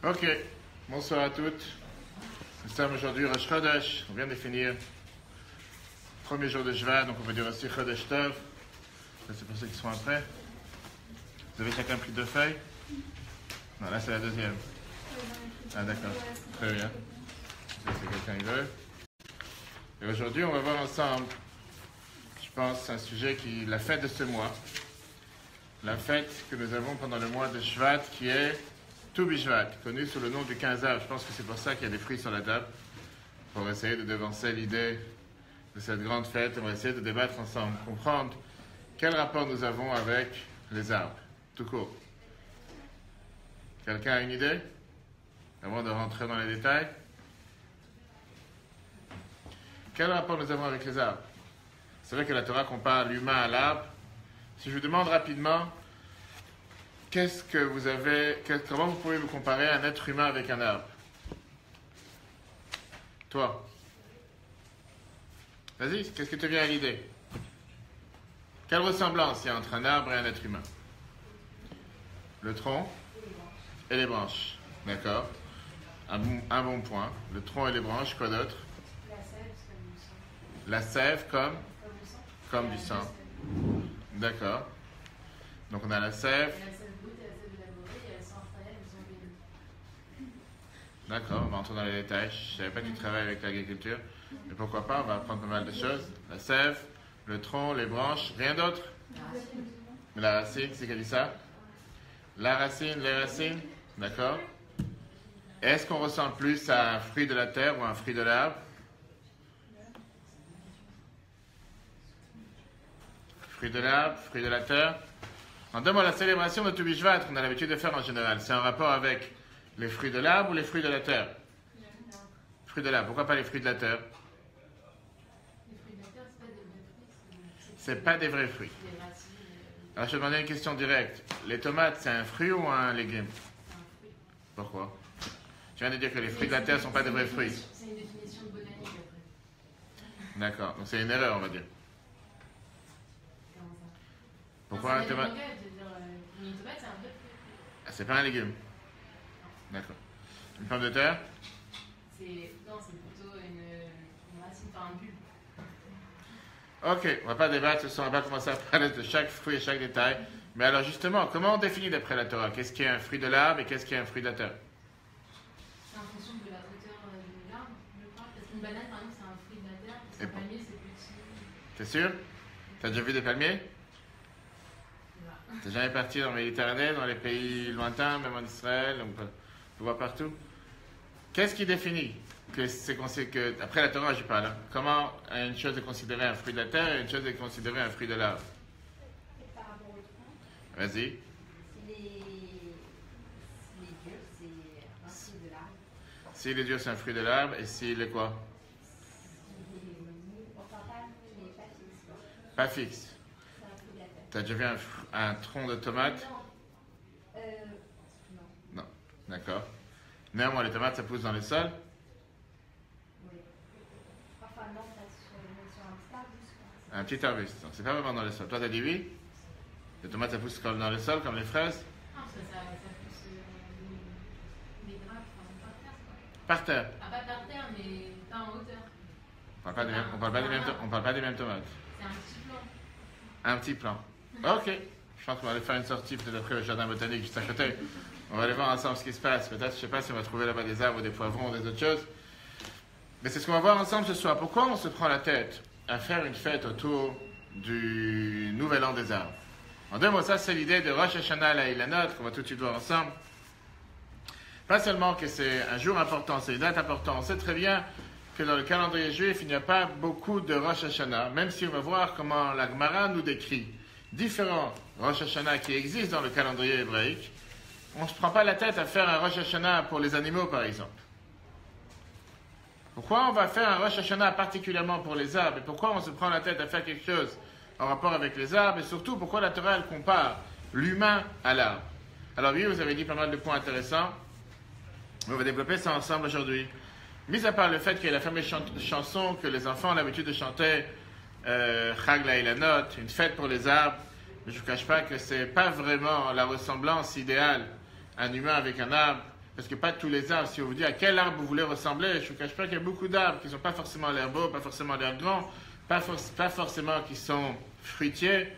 Ok, bonsoir à toutes. Nous sommes aujourd'hui Rosh Chodesh. On vient de finir premier jour de Shvat, donc on va dire aussi Chodesh Tov. Ça, c'est pour ceux qui sont après. Vous avez chacun pris 2 feuilles? Non, là c'est la deuxième. Ah d'accord, très bien. Si quelqu'un y veut. Et aujourd'hui, on va voir ensemble, je pense, un sujet qui, la fête de ce mois. La fête que nous avons pendant le mois de Shvat, qui est Tu Bishvat, connu sous le nom du 15 Av. Je pense que c'est pour ça qu'il y a des fruits sur la table, pour essayer de devancer l'idée de cette grande fête. On va essayer de débattre ensemble, comprendre quel rapport nous avons avec les arbres, tout court. Quelqu'un a une idée avant de rentrer dans les détails? Quel rapport nous avons avec les arbres? C'est vrai que la Torah compare l'humain à l'arbre. Si je vous demande rapidement, qu'est-ce que vous avez, comment vous pouvez vous comparer un être humain avec un arbre? Toi. Vas-y, qu'est-ce que te vient à l'idée? Quelle ressemblance il y a entre un arbre et un être humain? Le tronc et les branches. D'accord. Un bon point. Le tronc et les branches, quoi d'autre? La sève comme du sang. D'accord. Donc on a la sève. D'accord, on va entrer dans les détails. Je ne savais pas que tu travailles avec l'agriculture. Mais pourquoi pas, on va apprendre pas mal de choses. La sève, le tronc, les branches, rien d'autre? La racine, c'est qui a dit ça? La racine, les racines, d'accord. Est-ce qu'on ressemble plus à un fruit de la terre ou à un fruit de l'arbre? Fruit de l'arbre, fruit de la terre. En 2 mots, la célébration de Tu Bishvat qu'on a l'habitude de faire en général, c'est en rapport avec les fruits de l'arbre ou les fruits de la terre? Fruits de l'arbre. Pourquoi pas les fruits de la terre? Les fruits de la terre, c'est pas des vrais fruits. Alors je te demandais une question directe. Les tomates, c'est un fruit ou un légume? C'est un fruit. Pourquoi? Tu viens de dire que les fruits de la terre ne sont pas des vrais fruits. C'est une définition de botanique après. D'accord, donc c'est une erreur, on va dire. Comment ça? Pourquoi un tomate? Une tomate, c'est un vrai fruit. C'est pas un légume. D'accord. Une pomme de terre? Non, c'est plutôt une racine, enfin un bulbe. Ok, on va pas débattre ce soir, on va pas commencer à parler de chaque fruit et chaque détail. Mais alors justement, comment on définit d'après la Torah? Qu'est-ce qui est un fruit de l'arbre et qu'est-ce qui est un fruit de la terre? C'est en fonction de la hauteur de l'arbre, je crois. Parce qu'une banane, par exemple, c'est un fruit de la terre. Parce qu'un palmier, c'est petit. T'es sûr? T'as déjà vu des palmiers? T'es jamais parti dans la Méditerranée, dans les pays lointains, même en Israël, on peut voir partout. Qu'est-ce qui définit que après la Torah, je parle, hein, comment une chose est considérée un fruit de la terre et une chose est considérée un fruit de l'arbre? Par rapport au tronc, Vas-y. si les dieux, c'est un fruit de l'arbre. Si les dieux, c'est un fruit de l'arbre, et s'il est quoi? Ornemental, mais pas fixe. Pas fixe. C'est un fruit de la terre. T'as déjà vu un tronc de tomate? Non. Non. D'accord. Néanmoins, les tomates, ça pousse dans le sol? Oui. Enfin, non, pas sur un petit arbuste. Un petit arbuste. Donc, c'est pas vraiment dans le sol. Toi, t'as dit oui? Les tomates, ça pousse comme dans le sol, comme les fraises? Non, parce que ça pousse des grappes, enfin, par terre, quoi. Par terre. Ah, pas par terre, mais pas en hauteur. On parle pas des mêmes tomates. C'est un petit plant. Un petit plan. Ok. Je pense qu'on va aller faire une sortie peut-être après le jardin botanique juste à côté. On va aller voir ensemble ce qui se passe. Peut-être, je sais pas si on va trouver là-bas des arbres, ou des poivrons, ou des autres choses. Mais c'est ce qu'on va voir ensemble ce soir. Pourquoi on se prend la tête à faire une fête autour du nouvel an des arbres? En 2 mots, ça c'est l'idée de Rosh Hashanah la Ilanot qu'on va tout de suite voir ensemble. Pas seulement que c'est un jour important, c'est une date importante. On sait très bien que dans le calendrier juif, il n'y a pas beaucoup de Rosh Hashanah, même si on va voir comment la Gemara nous décrit différents Rosh Hashanah qui existent dans le calendrier hébraïque. On ne se prend pas la tête à faire un Rosh Hashanah pour les animaux, par exemple. Pourquoi on va faire un Rosh Hashanah particulièrement pour les arbres? Et pourquoi on se prend la tête à faire quelque chose en rapport avec les arbres? Et surtout, pourquoi la Torah elle compare l'humain à l'arbre? Alors oui, vous avez dit pas mal de points intéressants. On va développer ça ensemble aujourd'hui. Mis à part le fait qu'il y a la fameuse chanson que les enfants ont l'habitude de chanter, Chag la Ilanot, une fête pour les arbres, mais je ne vous cache pas que ce n'est pas vraiment la ressemblance idéale un humain avec un arbre. parce que pas tous les arbres, si on vous dit à quel arbre vous voulez ressembler, je ne vous cache pas qu'il y a beaucoup d'arbres qui n'ont pas forcément l'air beaux, pas forcément l'air grands, pas forcément qui sont fruitiers.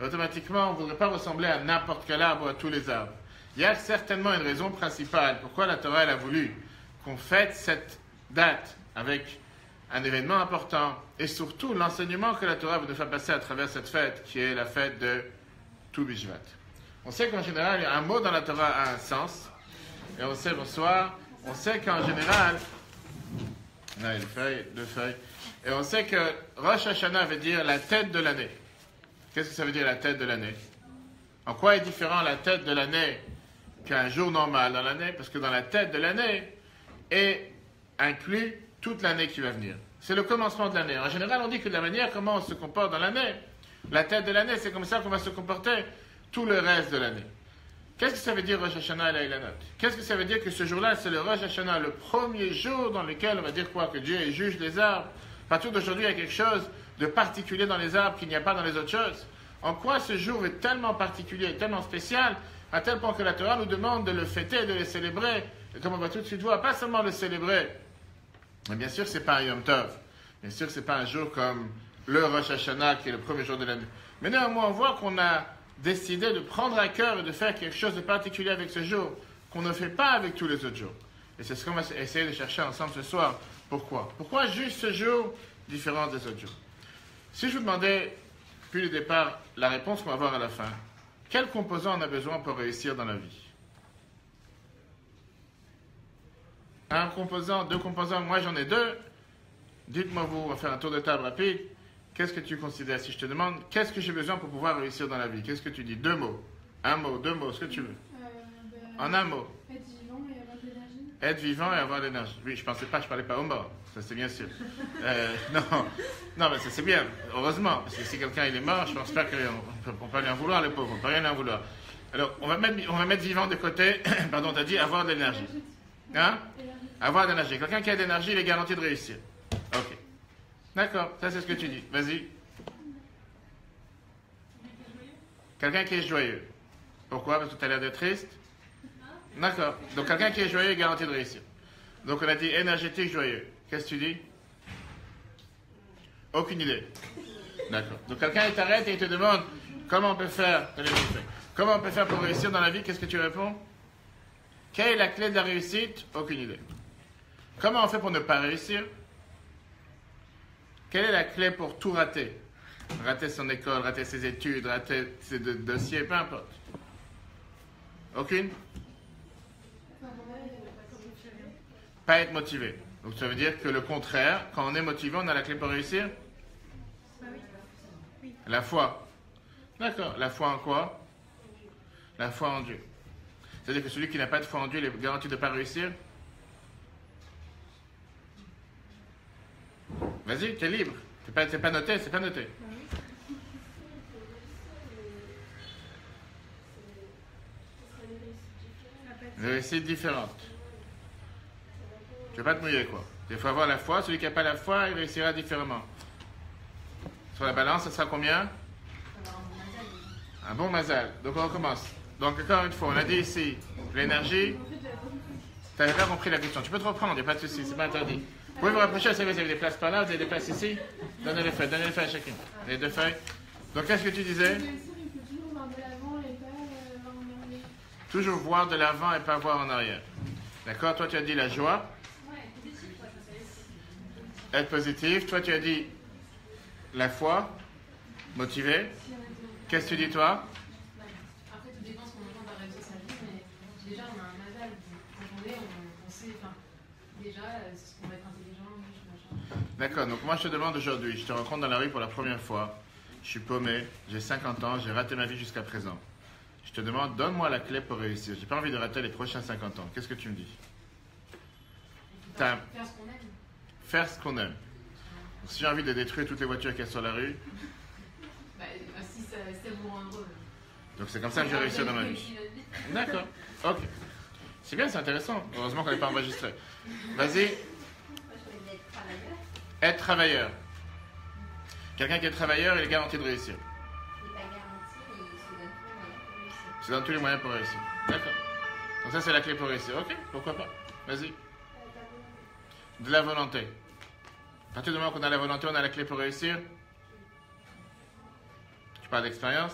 Automatiquement, on ne voudrait pas ressembler à n'importe quel arbre ou à tous les arbres. Il y a certainement une raison principale pourquoi la Torah elle a voulu qu'on fête cette date avec un événement important et surtout l'enseignement que la Torah veut nous faire passer à travers cette fête qui est la fête de Tu Bishvat. On sait qu'en général, un mot dans la Torah a un sens et on sait, bonsoir, on sait qu'en général, deux feuilles, et on sait que Rosh Hashanah veut dire la tête de l'année. Qu'est-ce que ça veut dire la tête de l'année? En quoi est différent la tête de l'année qu'un jour normal dans l'année? Parce que dans la tête de l'année est inclus toute l'année qui va venir. C'est le commencement de l'année. En général, on dit que de la manière comment on se comporte dans l'année, la tête de l'année, c'est comme ça qu'on va se comporter tout le reste de l'année. Qu'est-ce que ça veut dire Rosh Hashanah et la Ilanot? Qu'est-ce que ça veut dire que ce jour-là, c'est le Rosh Hashanah, le premier jour dans lequel on va dire quoi? Que Dieu juge les arbres. À partir d'aujourd'hui, il y a quelque chose de particulier dans les arbres qu'il n'y a pas dans les autres choses. En quoi ce jour est tellement particulier, tellement spécial, à tel point que la Torah nous demande de le fêter, de le célébrer. Et comme on va tout de suite voir, pas seulement le célébrer, mais bien sûr, ce n'est pas un Yom Tov. Bien sûr, ce n'est pas un jour comme le Rosh Hashanah, qui est le premier jour de l'année. Mais néanmoins, on voit qu'on a décidé de prendre à cœur et de faire quelque chose de particulier avec ce jour, qu'on ne fait pas avec tous les autres jours. Et c'est ce qu'on va essayer de chercher ensemble ce soir. Pourquoi? Pourquoi juste ce jour différent des autres jours? Si je vous demandais, depuis le départ, la réponse qu'on va voir à la fin, quel composant on a besoin pour réussir dans la vie? Un composant, deux composants, moi j'en ai deux. Dites-moi vous, on va faire un tour de table rapide. Qu'est-ce que tu considères? Si je te demande, qu'est-ce que j'ai besoin pour pouvoir réussir dans la vie? Qu'est-ce que tu dis? Deux mots. Un mot, deux mots, ce que tu veux. En un mot. Être vivant et avoir de l'énergie. Être vivant et avoir de l'énergie. Oui, je parlais pas au mort. Ça c'est bien sûr. Non, mais ça c'est bien. Heureusement. Parce que si quelqu'un il est mort, je pense pas qu'on peut lui en vouloir, le pauvre. On peut rien en vouloir. Alors, on va mettre vivant de côté. Pardon, t'as dit avoir de l'énergie. Hein? Avoir de l'énergie. Quelqu'un qui a de l'énergie, il est garanti de réussir. Ok. D'accord, ça c'est ce que tu dis. Vas-y. Quelqu'un qui est joyeux. Pourquoi? Parce que tu as l'air d'être triste? D'accord. Donc quelqu'un qui est joyeux est garanti de réussir. Donc on a dit énergétique, joyeux. Qu'est-ce que tu dis? Aucune idée. D'accord. Donc quelqu'un il t'arrête et il te demande comment on peut faire. Comment on peut faire pour réussir dans la vie? Qu'est-ce que tu réponds? Quelle est la clé de la réussite? Aucune idée. Comment on fait pour ne pas réussir? Quelle est la clé pour tout rater? Rater son école, rater ses études, rater ses dossiers, peu importe. Aucune? Pas être motivé. Donc ça veut dire que le contraire, quand on est motivé, on a la clé pour réussir? La foi. D'accord. La foi en quoi? La foi en Dieu. C'est-à-dire que celui qui n'a pas de foi en Dieu, il est garanti de ne pas réussir? Vas-y, tu es libre. C'est pas noté, c'est pas noté. Une réussite différente. Tu ne vas pas te mouiller, quoi. Il faut avoir la foi. Celui qui n'a pas la foi, il réussira différemment. Sur la balance, ça sera combien? Un bon mazal. Donc on recommence. Donc encore une fois, on a dit ici, l'énergie. Tu n'avais pas compris la question. Tu peux te reprendre, il n'y a pas de souci, c'est pas interdit. Vous pouvez vous rapprocher, vous avez des places par là, vous avez des places ici. Donnez les feuilles à chacune. Les deux feuilles. Donc qu'est-ce que tu disais? Toujours voir de l'avant et pas voir en arrière. D'accord? Toi tu as dit la joie. Être positif. Toi tu as dit la foi. Motivé. Qu'est-ce que tu dis toi? Après tout dépend ce qu'on entend par réussir sa vie, mais déjà on a un mazal. Quand on est, on sait, enfin, déjà ce qu'on va être intelligent, machin. D'accord, donc moi je te demande aujourd'hui, je te rencontre dans la rue pour la première fois, je suis paumé, j'ai 50 ans, j'ai raté ma vie jusqu'à présent. Je te demande, donne-moi la clé pour réussir. J'ai pas envie de rater les prochains 50 ans. Qu'est-ce que tu me dis? Faire ce qu'on aime. Faire ce qu'on aime. Donc, si j'ai envie de détruire toutes les voitures qu'il y a sur la rue... Si ça vous rend heureux. Donc c'est comme ça que j'ai réussi dans ma vie. D'accord, ok. C'est bien, c'est intéressant. Heureusement qu'on n'est pas enregistré. Vas-y. Être travailleur. Quelqu'un qui est travailleur, il est garanti de réussir. Il n'est pas garanti, mais il se donne tous les moyens pour réussir. Se donne tous les moyens pour réussir. D'accord. Donc ça, c'est la clé pour réussir. Ok, pourquoi pas. Vas-y. De la volonté. À partir du moment qu'on a la volonté, on a la clé pour réussir. Tu parles d'expérience?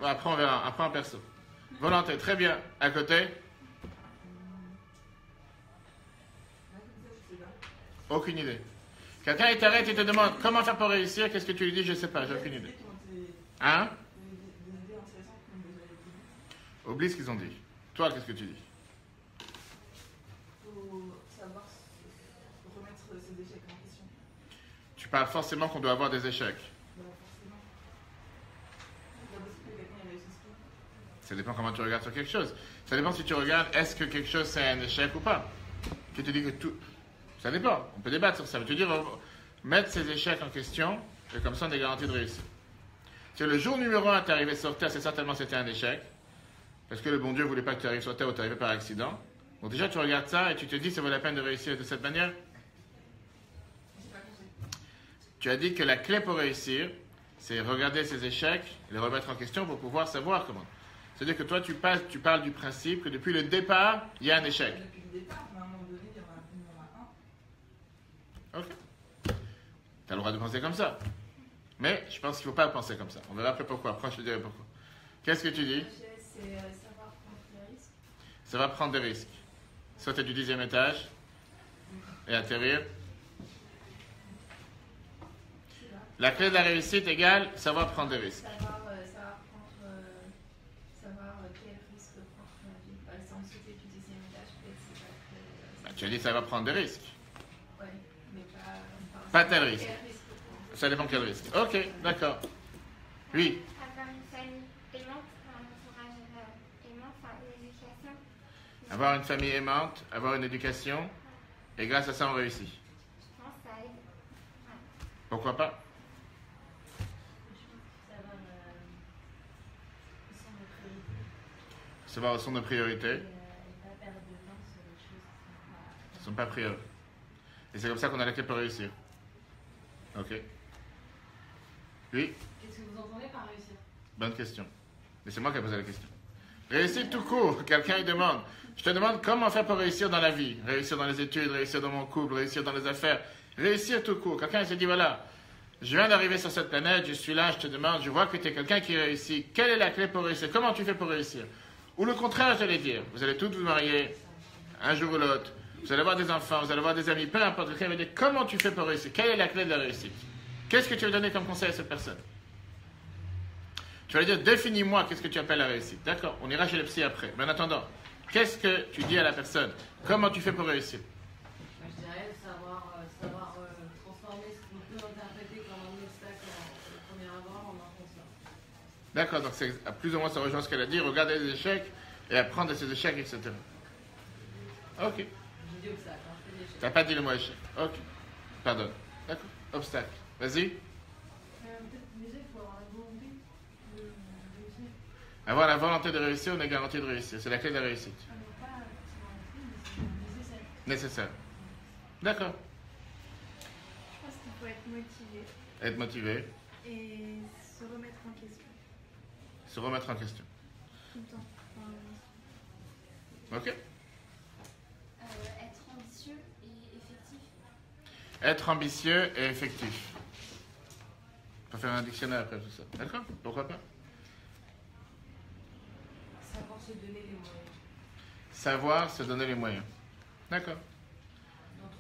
Ouais, après, on verra. Après, en perso. Volonté, très bien. À côté? Aucune idée. Quelqu'un il t'arrête et te demande comment faire pour réussir, qu'est-ce que tu lui dis? Je sais pas, j'ai aucune idée. Hein? Oublie ce qu'ils ont dit. Toi, qu'est-ce que tu dis? Faut savoir remettre ses échecs en question. Tu parles forcément qu'on doit avoir des échecs. Forcément. C'est pas possible que quelqu'un ait réussi ce coup. Ça dépend comment tu regardes sur quelque chose. Ça dépend si tu regardes, est-ce que quelque chose c'est un échec ou pas. Qui te dit que tout... Ça dépend. On peut débattre sur ça. Mais tu dis, mettre ses échecs en question, et comme ça on est garanti de réussir. Si le jour numéro 1 t'es arrivé sur Terre, c'est certainement c'était un échec. Parce que le bon Dieu voulait pas que tu arrives sur Terre ou tu arrivé par accident. Donc déjà tu regardes ça et tu te dis, ça vaut la peine de réussir de cette manière. Tu as dit que la clé pour réussir, c'est regarder ses échecs, les remettre en question pour pouvoir savoir comment. C'est-à-dire que toi, tu parles du principe que depuis le départ, il y a un échec. Depuis le départ, mais à un moment donné, il y en a un. Ok. Tu as le droit de penser comme ça. Mais je pense qu'il ne faut pas penser comme ça. On verra après pourquoi. Après, je te dirai pourquoi. Qu'est-ce que tu dis? C'est savoir prendre des risques. Ça va prendre des risques. Sauter du 10e étage et atterrir. La clé de la réussite égale savoir prendre des risques. Savoir quel risque prendre dans la vie. Par exemple, sauter du 10e étage, peut-être c'est pas très... Tu as dit ça va prendre des risques. Ouais, mais Pas tel risque. Quel risque prendre. Ça dépend quel risque. Ok, d'accord. Oui. Avoir une famille aimante, un entourage aimant, enfin une éducation. Avoir une famille aimante, avoir une éducation, et grâce à ça, on réussit. Je pense que ça aide. Ouais. Pourquoi pas? Savoir où sont nos priorités. Et pas perdre de temps sur les choses qui Ne sont pas prioritaires. Et c'est comme ça qu'on a la clé pour réussir. Ok. Oui, Qu'est-ce que vous entendez par réussir? bonne question. Mais c'est moi qui ai posé la question. Réussir tout court. Quelqu'un il demande. Je te demande comment faire pour réussir dans la vie. Réussir dans les études, réussir dans mon couple, réussir dans les affaires. Réussir tout court. Quelqu'un il se dit voilà, je viens d'arriver sur cette planète, je suis là, je te demande, je vois que tu es quelqu'un qui réussit. Quelle est la clé pour réussir? Comment tu fais pour réussir? Ou le contraire, j'allais dire. Vous allez tous vous marier, un jour ou l'autre. Vous allez avoir des enfants, vous allez avoir des amis, peu importe. Quelqu'un va dire comment tu fais pour réussir? Quelle est la clé de la réussite? Qu'est-ce que tu veux donner comme conseil à cette personne? Tu vas lui dire définis-moi qu'est-ce que tu appelles la réussite. D'accord, on ira chez le psy après. Mais en attendant, qu'est-ce que tu dis à la personne? Comment tu fais pour réussir? Je dirais savoir transformer ce qu'on peut interpréter comme un obstacle au premier abord en un constat. D'accord, donc c'est plus ou moins ça rejoint ce qu'elle a dit. Regarder les échecs et apprendre de ces échecs, etc. Ok. Je dis obstacle, je fais des choses. T'as pas dit le mot échec. Ok. Pardon. D'accord. Obstacle. Vas-y. Peut-être déjà, il faut avoir la volonté de réussir. Avoir la volonté de réussir, on est garanti de réussir. C'est la clé de la réussite. Non, pas forcément mais c'est nécessaire. Nécessaire. D'accord. Je pense qu'il faut être motivé Être motivé. et se remettre en question Se remettre en question. tout le temps. Ok. Être ambitieux et effectif. Être ambitieux et effectif. On peut faire un dictionnaire après tout ça. D'accord? Pourquoi pas? Savoir se donner les moyens Savoir se donner les moyens. D'accord. d'entreprendre.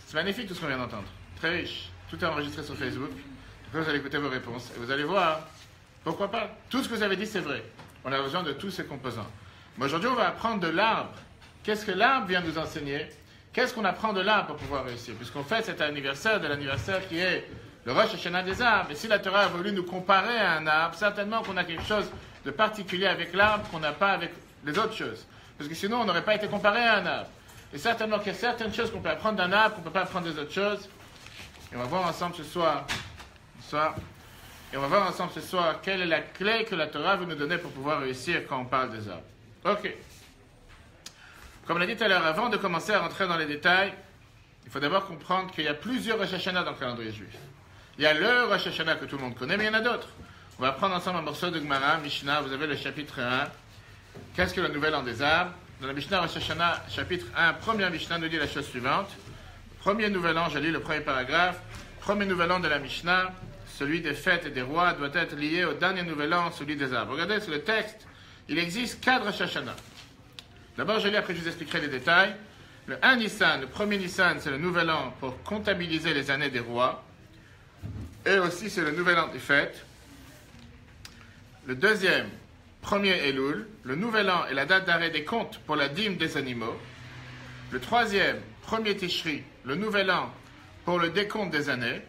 C'est magnifique tout ce qu'on vient d'entendre. Très riche. Tout est enregistré sur Facebook. Après, vous allez écouter vos réponses. Et vous allez voir. Pourquoi pas? Tout ce que vous avez dit, c'est vrai. On a besoin de tous ces composants. Mais aujourd'hui, on va apprendre de l'arbre. Qu'est-ce que l'arbre vient nous enseigner? Qu'est-ce qu'on apprend de l'arbre pour pouvoir réussir? Puisqu'on fait cet anniversaire de l'anniversaire qui est le Rosh Hashanah des arbres. Et si la Torah a voulu nous comparer à un arbre, certainement qu'on a quelque chose de particulier avec l'arbre qu'on n'a pas avec les autres choses. Parce que sinon, on n'aurait pas été comparé à un arbre. Et certainement qu'il y a certaines choses qu'on peut apprendre d'un arbre qu'on ne peut pas apprendre des autres choses. Et on va voir ensemble ce soir. Et on va voir ensemble ce soir quelle est la clé que la Torah veut nous donner pour pouvoir réussir quand on parle des arbres. Ok. Comme on l'a dit tout à l'heure, avant de commencer à rentrer dans les détails, il faut d'abord comprendre qu'il y a plusieurs Rosh Hashanah dans le calendrier juif. Il y a le Rosh Hashanah que tout le monde connaît, mais il y en a d'autres. On va prendre ensemble un morceau de Gemara, Mishnah, vous avez le chapitre 1, Qu'est-ce que le nouvel an des arbres? Dans la Mishnah Rosh Hashanah, chapitre 1, première Mishnah nous dit la chose suivante. Premier nouvel an, je lis le premier paragraphe. Premier nouvel an de la Mishnah, celui des fêtes et des rois, doit être lié au dernier nouvel an, celui des arbres. Regardez sur le texte, il existe 4 Rosh Hashanah. D'abord, je lis, après je vous expliquerai les détails. Le 1 Nissan, le premier Nissan, c'est le nouvel an pour comptabiliser les années des rois. Et aussi, c'est le nouvel an des fêtes. Le deuxième, premier Elul, le nouvel an est la date d'arrêt des comptes pour la dîme des animaux. Le troisième, premier Tishri, le nouvel an pour le décompte des années.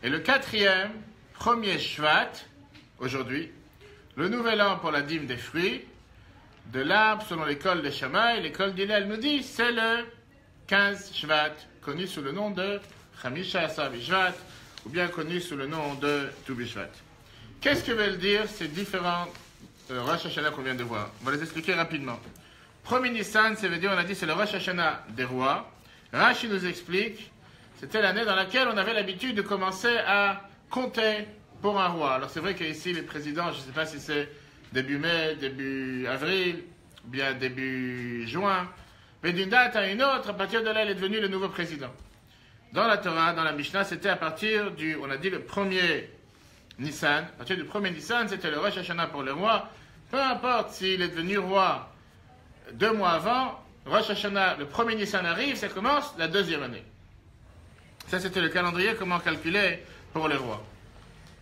Et le quatrième, premier Shvat, aujourd'hui, le nouvel an pour la dîme des fruits, de l'arbre selon l'école de Shammai. L'école d'Hillel nous dit c'est le 15 Shvat, connu sous le nom de Chamisha Asar Bishvat, ou bien connu sous le nom de Tu Bishvat. Qu'est-ce que veulent dire ces différents Rosh Hashanah qu'on vient de voir? On va les expliquer rapidement. Premier Nissan, ça veut dire, on a dit, c'est le Rosh Hashanah des rois. Rashi nous explique, c'était l'année dans laquelle on avait l'habitude de commencer à compter pour un roi. Alors c'est vrai qu'ici, les présidents, je ne sais pas si c'est début mai, début avril, ou bien début juin, mais d'une date à une autre, à partir de là, il est devenu le nouveau président. Dans la Torah, dans la Mishnah, c'était à partir du, on a dit, le premier Nissan. À partir du premier Nissan, c'était le Rosh Hashanah pour le roi. Peu importe s'il est devenu roi 2 mois avant, Rosh Hashanah, le premier Nissan arrive, ça commence la deuxième année. Ça, c'était le calendrier, comment calculer pour les rois.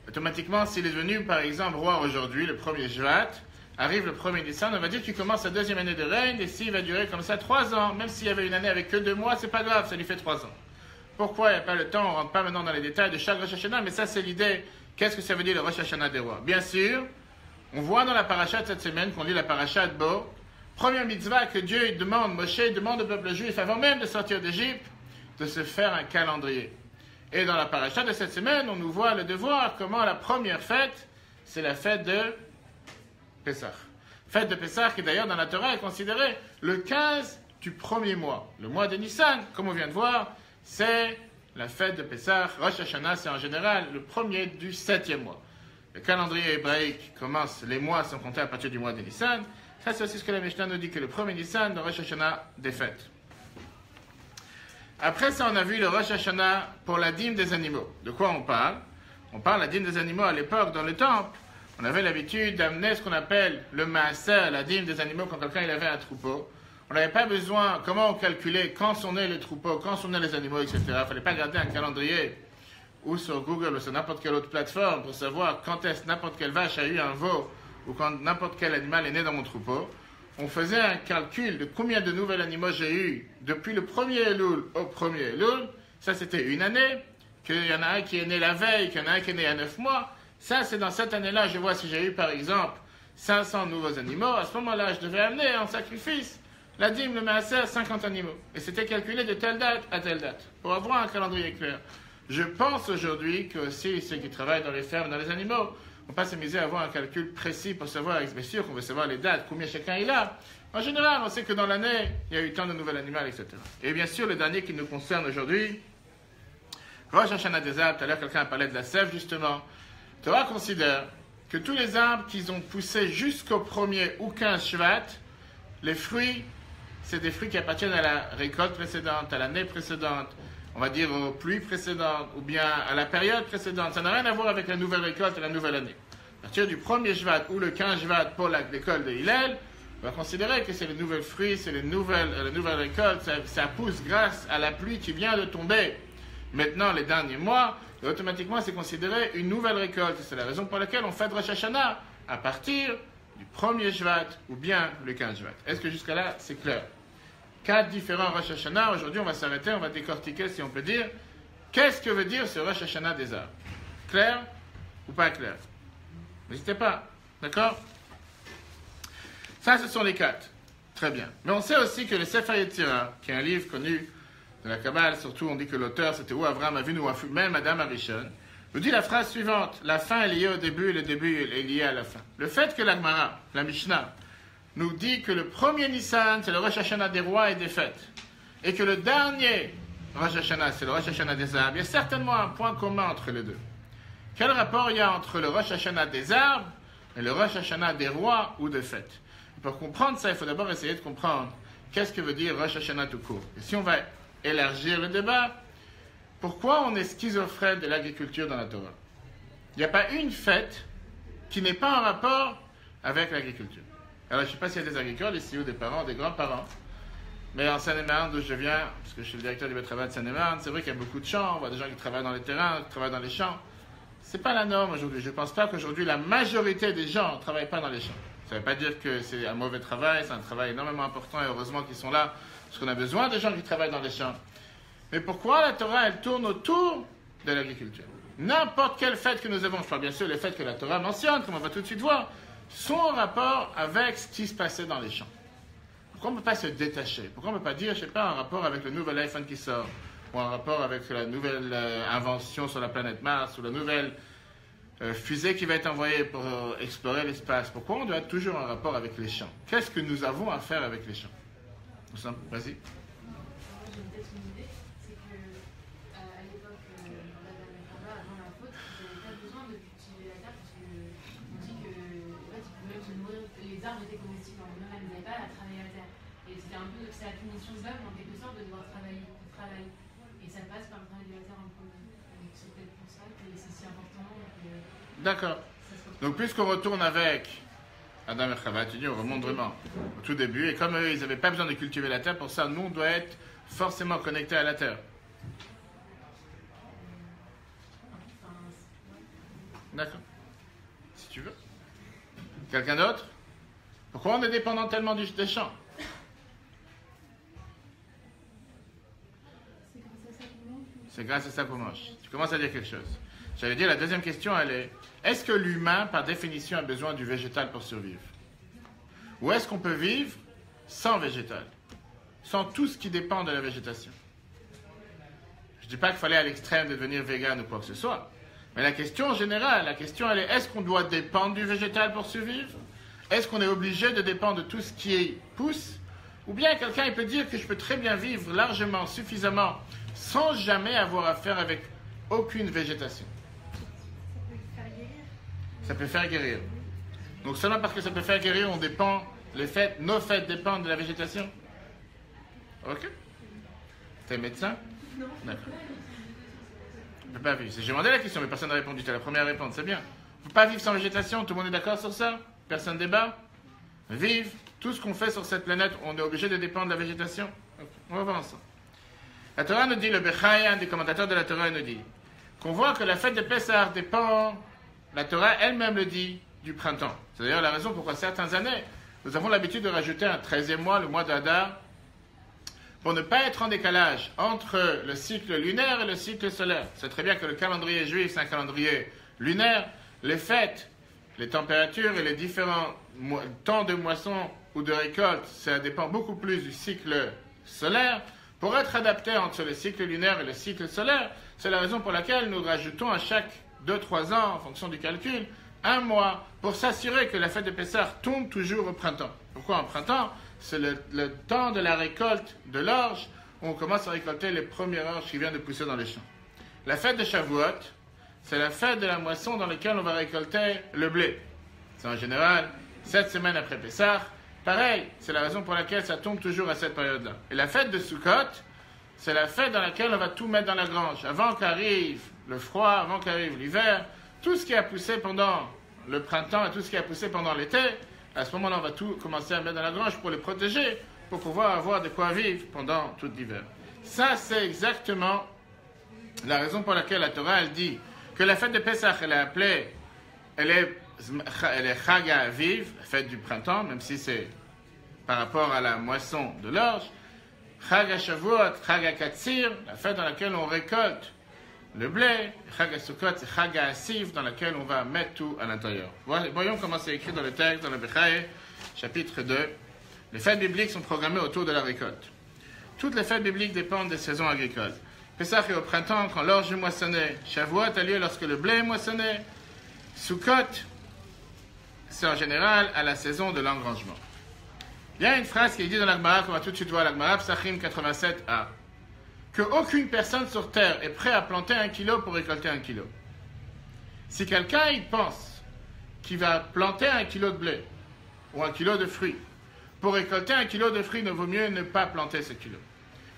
Automatiquement, s'il est devenu, par exemple, roi aujourd'hui, le premier Shvat, arrive le premier Nissan, on va dire qu'il commence sa deuxième année de règne, et s'il va durer comme ça 3 ans, même s'il y avait une année avec que 2 mois, c'est pas grave, ça lui fait 3 ans. Pourquoi il n'y a pas le temps, on ne rentre pas maintenant dans les détails de chaque Rosh Hashanah, mais ça, c'est l'idée. Qu'est-ce que ça veut dire le Rosh Hashanah des rois? Bien sûr, on voit dans la paracha de cette semaine, qu'on lit la paracha de Bo, première mitzvah que Dieu demande, Moshe demande au peuple juif, avant même de sortir d'Égypte, de se faire un calendrier. Et dans la paracha de cette semaine, on nous voit le devoir, comment la première fête, c'est la fête de Pessah. Fête de Pessah qui d'ailleurs dans la Torah est considérée le 15 du premier mois. Le mois de Nissan, comme on vient de voir, c'est la fête de Pessah. Rosh Hashanah, c'est en général le premier du 7e mois. Le calendrier hébraïque commence, les mois sont comptés à partir du mois de Nissan. Ça, c'est aussi ce que la Mishnah nous dit, que le premier Nissan de Rosh Hashanah des fêtes. Après ça, on a vu le Rosh Hashanah pour la dîme des animaux. De quoi on parle? On parle de la dîme des animaux à l'époque, dans le temple. On avait l'habitude d'amener ce qu'on appelle le maaser, la dîme des animaux, quand quelqu'un il avait un troupeau. On n'avait pas besoin, comment on calculait quand sont nés les troupeaux, quand sont nés les animaux, etc. Il ne fallait pas garder un calendrier ou sur Google ou sur n'importe quelle autre plateforme pour savoir quand est-ce n'importe quelle vache a eu un veau ou quand n'importe quel animal est né dans mon troupeau. On faisait un calcul de combien de nouveaux animaux j'ai eu depuis le premier Elul au premier Elul. Ça, c'était une année. Qu'il y en a un qui est né la veille, qu'il y en a un qui est né à 9 mois. Ça, c'est dans cette année-là, je vois si j'ai eu, par exemple, 500 nouveaux animaux. À ce moment-là, je devais amener en sacrifice la dîme, le maaser, 50 animaux. Et c'était calculé de telle date à telle date, pour avoir un calendrier clair. Je pense aujourd'hui que aussi ceux qui travaillent dans les fermes, dans les animaux, on ne pas s'amuser à avoir un calcul précis pour savoir, bien sûr qu'on veut savoir les dates, combien chacun il a. En général, on sait que dans l'année, il y a eu tant de nouvel animal, etc. Et bien sûr, le dernier qui nous concerne aujourd'hui, Rosh Hashanah des arbres, tout à l'heure quelqu'un a parlé de la sève justement. Torah considère que tous les arbres qui ont poussé jusqu'au premier ou 15 Shvat, les fruits, c'est des fruits qui appartiennent à la récolte précédente, à l'année précédente, on va dire aux pluies précédentes, ou bien à la période précédente. Ça n'a rien à voir avec la nouvelle récolte et la nouvelle année. À partir du 1er Shvat ou le 15 Shvat pour l'école de Hillel, on va considérer que c'est les nouveaux fruits, c'est les nouvelles récoltes, ça pousse grâce à la pluie qui vient de tomber maintenant les derniers mois, et automatiquement c'est considéré une nouvelle récolte. C'est la raison pour laquelle on fait Rosh Hashanah à partir du 1er Shvat ou bien le 15 Shvat. Est-ce que jusqu'à là c'est clair? 4 différents Rosh Hashanah. Aujourd'hui, on va s'arrêter, on va décortiquer, si on peut dire, qu'est-ce que veut dire ce Rosh Hashanah des arbres? Clair ou pas clair? N'hésitez pas, d'accord? Ça, ce sont les 4. Très bien. Mais on sait aussi que le Sefer Yetzirah, qui est un livre connu de la Kabbale, surtout on dit que l'auteur c'était ou Avraham Avinu ou même Adam Arishon, nous dit la phrase suivante: la fin est liée au début et le début est lié à la fin. Le fait que la Gemara, la Mishnah, nous dit que le premier Nissan, c'est le Rosh Hashanah des rois et des fêtes, et que le dernier Rosh Hashanah, c'est le Rosh Hashanah des arbres, il y a certainement un point commun entre les deux. Quel rapport il y a entre le Rosh Hashanah des arbres et le Rosh Hashanah des rois ou des fêtes? Pour comprendre ça, il faut d'abord essayer de comprendre qu'est-ce que veut dire Rosh Hashanah tout court. Et si on va élargir le débat, pourquoi on est schizophrène de l'agriculture dans la Torah? Il n'y a pas une fête qui n'est pas en rapport avec l'agriculture. Alors, je ne sais pas s'il y a des agricoles ici ou des parents, des grands-parents, mais en Seine-et-Marne, d'où je viens, parce que je suis le directeur du bétravage de Seine-et-Marne, c'est vrai qu'il y a beaucoup de champs, on voit des gens qui travaillent dans les terrains, qui travaillent dans les champs. Ce n'est pas la norme aujourd'hui. Je ne pense pas qu'aujourd'hui, la majorité des gens ne travaillent pas dans les champs. Ça ne veut pas dire que c'est un mauvais travail, c'est un travail énormément important et heureusement qu'ils sont là, parce qu'on a besoin de gens qui travaillent dans les champs. Mais pourquoi la Torah, elle tourne autour de l'agriculture? N'importe quelle fête que nous avons, je parle bien sûr des fêtes que la Torah mentionne, comme on va tout de suite voir, sont en rapport avec ce qui se passait dans les champs. Pourquoi on ne peut pas se détacher? Pourquoi on ne peut pas dire, je ne sais pas, en rapport avec le nouvel iPhone qui sort, ou en rapport avec la nouvelle invention sur la planète Mars, ou la nouvelle fusée qui va être envoyée pour explorer l'espace? Pourquoi on doit être toujours en rapport avec les champs? Qu'est-ce que nous avons à faire avec les champs? Vas-y. Moi, j'ai peut-être une idée, c'est que à l'époque d'Adam et Chava, avant la faute, ils n'avaient pas besoin de cultiver la terre parce qu'on dit que en fait, ils pouvaient même se nourrir, les arbres étaient comestibles en eux-mêmes, ils n'avaient pas à travailler la terre. Et c'était un peu c'est la punition de l'homme en quelque sorte de devoir travailler. Et ça passe par le travail de la terre en premier. Donc c'est peut-être pour ça que c'est si important. D'accord. Donc puisqu'on retourne avec Adam et Chava, tu dis, on remonte vraiment au tout début. Et comme eux, ils n'avaient pas besoin de cultiver la terre, pour ça, nous, on doit être forcément connectés à la terre. D'accord. Si tu veux. Quelqu'un d'autre? Pourquoi on est dépendant tellement des champs? C'est grâce à ça qu'on mange. Tu commences à dire quelque chose. J'allais dire, la deuxième question, elle est, est-ce que l'humain, par définition, a besoin du végétal pour survivre? Ou est-ce qu'on peut vivre sans végétal? Sans tout ce qui dépend de la végétation? Je ne dis pas qu'il fallait à l'extrême de devenir vegan ou quoi que ce soit. Mais la question générale, la question, elle est, est-ce qu'on doit dépendre du végétal pour survivre? Est-ce qu'on est obligé de dépendre de tout ce qui pousse? Ou bien quelqu'un, il peut dire que je peux très bien vivre largement, suffisamment, sans jamais avoir affaire avec aucune végétation. Ça peut faire guérir. Donc seulement parce que ça peut faire guérir, on dépend, nos fêtes dépendent de la végétation? Ok. T'es médecin? Non. D'accord. On ne peut pas vivre. J'ai demandé la question, mais personne n'a répondu. Tu es la première à répondre, c'est bien. On ne peut pas vivre sans végétation, tout le monde est d'accord sur ça? Personne débat? Vivre, tout ce qu'on fait sur cette planète, on est obligé de dépendre de la végétation? Okay. On va voir ensemble. La Torah nous dit, le Bechai, un des commentateurs de la Torah nous dit, qu'on voit que la fête de Pessah dépend, la Torah elle-même le dit, du printemps. C'est d'ailleurs la raison pourquoi certaines années, nous avons l'habitude de rajouter un 13e mois, le mois d'Adar, pour ne pas être en décalage entre le cycle lunaire et le cycle solaire. C'est très bien que le calendrier juif, c'est un calendrier lunaire. Les fêtes, les températures et les différents temps de moisson ou de récolte, ça dépend beaucoup plus du cycle solaire. Pour être adapté entre le cycle lunaire et le cycle solaire, c'est la raison pour laquelle nous rajoutons à chaque 2-3 ans, en fonction du calcul, un mois pour s'assurer que la fête de Pessah tombe toujours au printemps. Pourquoi en printemps? C'est le temps de la récolte de l'orge, où on commence à récolter les premières orges qui viennent de pousser dans les champs. La fête de Shavuot, c'est la fête de la moisson dans laquelle on va récolter le blé. C'est en général 7 semaines après Pessah. Pareil, c'est la raison pour laquelle ça tombe toujours à cette période-là. Et la fête de Sukkot, c'est la fête dans laquelle on va tout mettre dans la grange. Avant qu'arrive le froid, avant qu'arrive l'hiver, tout ce qui a poussé pendant le printemps et tout ce qui a poussé pendant l'été, à ce moment-là, on va tout commencer à mettre dans la grange pour les protéger, pour pouvoir avoir de quoi vivre pendant tout l'hiver. Ça, c'est exactement la raison pour laquelle la Torah, elle dit que la fête de Pessah, elle est Chag HaAviv, la fête du printemps, même si c'est par rapport à la moisson de l'orge. Chag HaShavuot, Chag HaKatsir, la fête dans laquelle on récolte le blé. Chag HaSukkot, c'est Chag HaAsiv, dans laquelle on va mettre tout à l'intérieur. Voyons comment c'est écrit dans le texte, dans le Bechai, chapitre 2. Les fêtes bibliques sont programmées autour de la récolte. Toutes les fêtes bibliques dépendent des saisons agricoles. Pessah est au printemps, quand l'orge est moissonnée. Shavuot a lieu lorsque le blé est moissonné. Sukkot, c'est en général à la saison de l'engrangement. Il y a une phrase qui est dite dans l'Agmara, qu'on va tout de suite voir à l'Agmara, Psachim 87a, que aucune personne sur terre est prête à planter 1 kilo pour récolter 1 kilo. Si quelqu'un il pense qu'il va planter 1 kilo de blé ou 1 kilo de fruits. Pour récolter 1 kilo de fruits, il vaut mieux ne pas planter ce kilo.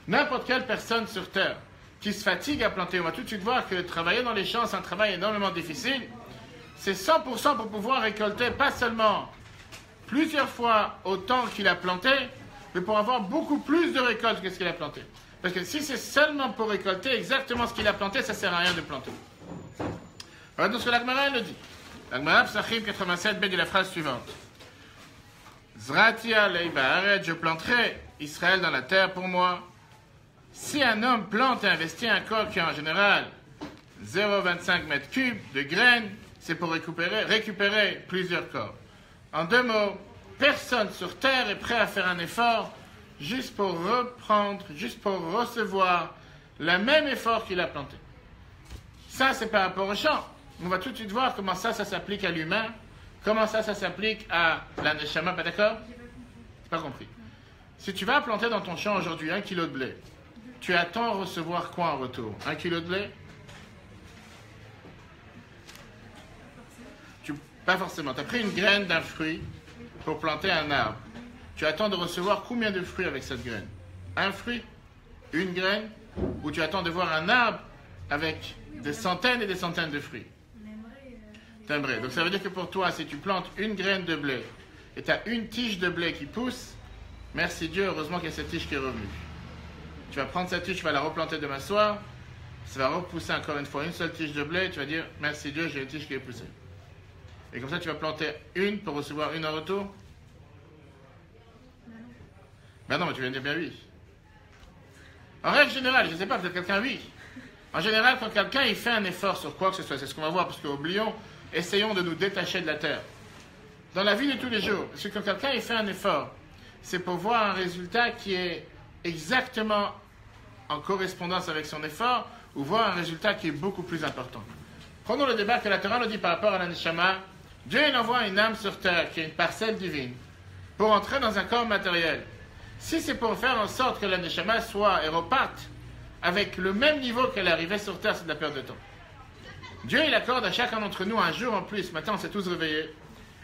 N'importe quelle personne sur Terre qui se fatigue à planter, on va tout de suite voir que travailler dans les champs, c'est un travail énormément difficile. C'est 100% pour pouvoir récolter pas seulement plusieurs fois autant qu'il a planté, mais pour avoir beaucoup plus de récoltes que ce qu'il a planté. Parce que si c'est seulement pour récolter exactement ce qu'il a planté, ça ne sert à rien de planter. Voilà donc ce que l'Agmara le dit. L'Agmara Psachim 87b dit la phrase suivante. Zrati alei ba'aret, je planterai Israël dans la terre pour moi. Si un homme plante et investit un corps qui est en général 0,25 mètres cubes de graines, c'est pour récupérer plusieurs corps. En 2 mots, personne sur terre est prêt à faire un effort juste pour reprendre, juste pour recevoir le même effort qu'il a planté. Ça, c'est par rapport au champ. On va tout de suite voir comment ça s'applique à l'humain, comment ça s'applique à la neshama, pas d'accord? Pas compris. Si tu vas planter dans ton champ aujourd'hui 1 kilo de blé, tu attends recevoir quoi en retour? 1 kilo de blé? Pas forcément. Tu as pris une graine d'un fruit pour planter un arbre. Tu attends de recevoir combien de fruits avec cette graine? Un fruit? Une graine? Ou tu attends de voir un arbre avec des centaines et des centaines de fruits? T'aimerais. Donc ça veut dire que pour toi, si tu plantes une graine de blé et tu as une tige de blé qui pousse, merci Dieu, heureusement qu'il y a cette tige qui est revenue. Tu vas prendre cette tige, tu vas la replanter demain soir, ça va repousser encore une fois une seule tige de blé, tu vas dire merci Dieu, j'ai une tige qui est poussée. Et comme ça, tu vas planter une pour recevoir une en retour? Ben non, mais tu viens de dire bien oui. En règle générale, je ne sais pas, peut-être quelqu'un oui. En général, quand quelqu'un il fait un effort sur quoi que ce soit, c'est ce qu'on va voir, parce qu'oublions, essayons de nous détacher de la terre. Dans la vie de tous les jours, parce que quand quelqu'un il fait un effort, c'est pour voir un résultat qui est exactement en correspondance avec son effort, ou voir un résultat qui est beaucoup plus important. Prenons le débat que la Torah nous dit par rapport à la neshama. Dieu il envoie une âme sur terre qui est une parcelle divine pour entrer dans un corps matériel. Si c'est pour faire en sorte que la neshama soit et reparte avec le même niveau qu'elle arrivait sur terre, c'est de la perte de temps. Dieu il accorde à chacun d'entre nous un jour en plus. Maintenant on s'est tous réveillés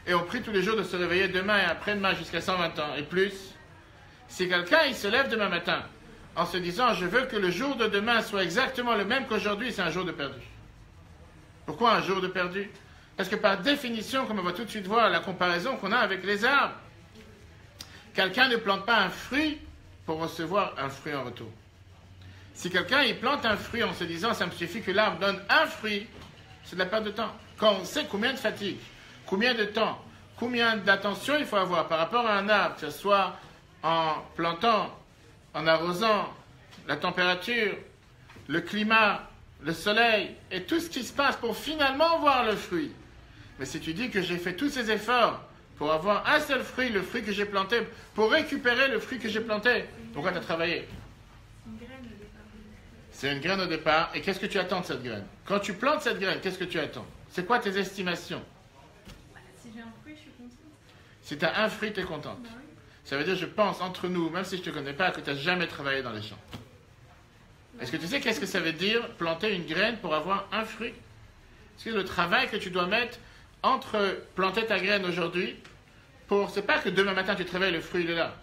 et on prie tous les jours de se réveiller demain et après-demain jusqu'à 120 ans et plus. Si quelqu'un il se lève demain matin en se disant je veux que le jour de demain soit exactement le même qu'aujourd'hui, c'est un jour de perdu. Pourquoi un jour de perdu? Parce que par définition, comme on va tout de suite voir la comparaison qu'on a avec les arbres, quelqu'un ne plante pas un fruit pour recevoir un fruit en retour. Si quelqu'un il plante un fruit en se disant ça me suffit que l'arbre donne un fruit, c'est de la perte de temps. Quand on sait combien de fatigue, combien de temps, combien d'attention il faut avoir par rapport à un arbre, que ce soit en plantant, en arrosant, la température, le climat, le soleil et tout ce qui se passe pour finalement voir le fruit. Mais si tu dis que j'ai fait tous ces efforts pour avoir un seul fruit, le fruit que j'ai planté, pour récupérer le fruit que j'ai planté, pourquoi tu as travaillé? C'est une graine au départ. Et qu'est-ce que tu attends de cette graine? Quand tu plantes cette graine, qu'est-ce que tu attends? C'est quoi tes estimations? Si j'ai un fruit, je suis contente. Si tu as un fruit, tu es contente. Bah oui. Ça veut dire, je pense, entre nous, même si je ne te connais pas, que tu n'as jamais travaillé dans les champs. Est-ce que tu sais qu'est-ce que ça veut dire planter une graine pour avoir un fruit? C'est le travail que tu dois mettre entre planter ta graine aujourd'hui pour... C'est pas que demain matin tu te réveilles, le fruit il est là.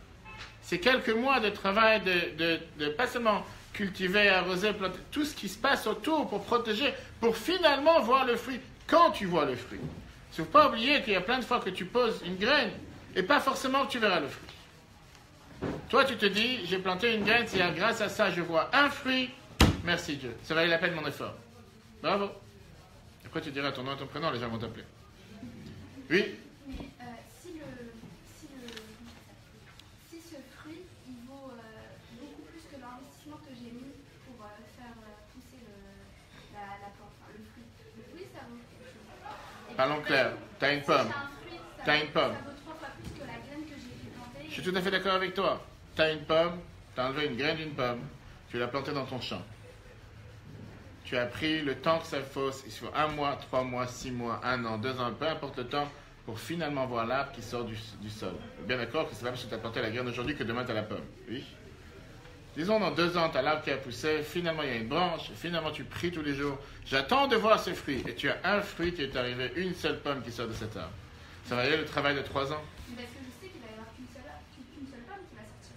C'est quelques mois de travail de pas seulement cultiver, arroser, planter, tout ce qui se passe autour pour protéger, pour finalement voir le fruit. Quand tu vois le fruit. Il ne faut pas oublier qu'il y a plein de fois que tu poses une graine et pas forcément que tu verras le fruit. Toi, tu te dis, j'ai planté une graine, c'est grâce à ça, je vois un fruit. Merci Dieu. Ça valait la peine mon effort. Bravo. Après, tu diras ton nom et ton prénom, les gens vont t'appeler. Oui. Mais si ce fruit, il vaut beaucoup plus que l'investissement que j'ai mis pour faire pousser la plante, enfin, le fruit. Le fruit, ça vaut quelque chose. Parlons clair. Tu as une pomme. Si T'as une pomme. Ça vaut 3 fois plus que la graine que j'ai pu planter. Je suis tout à fait d'accord avec toi. Tu as une pomme, tu as enlevé une graine d'une pomme, tu l'as plantée dans ton champ. Tu as pris le temps que ça faut, il faut 1 mois, 3 mois, 6 mois, 1 an, 2 ans, peu importe le temps, pour finalement voir l'arbre qui sort du sol. Bien d'accord que c'est pas parce que tu as planté la graine aujourd'hui que demain tu as la pomme. Oui. Disons dans 2 ans, tu as l'arbre qui a poussé, finalement il y a une branche, finalement tu pries tous les jours. J'attends de voir ce fruit. Et tu as un fruit qui est arrivé, une seule pomme qui sort de cet arbre. Ça va aller le travail de 3 ans? Parce que je sais qu'il va y avoir qu'une seule pomme qui va sortir.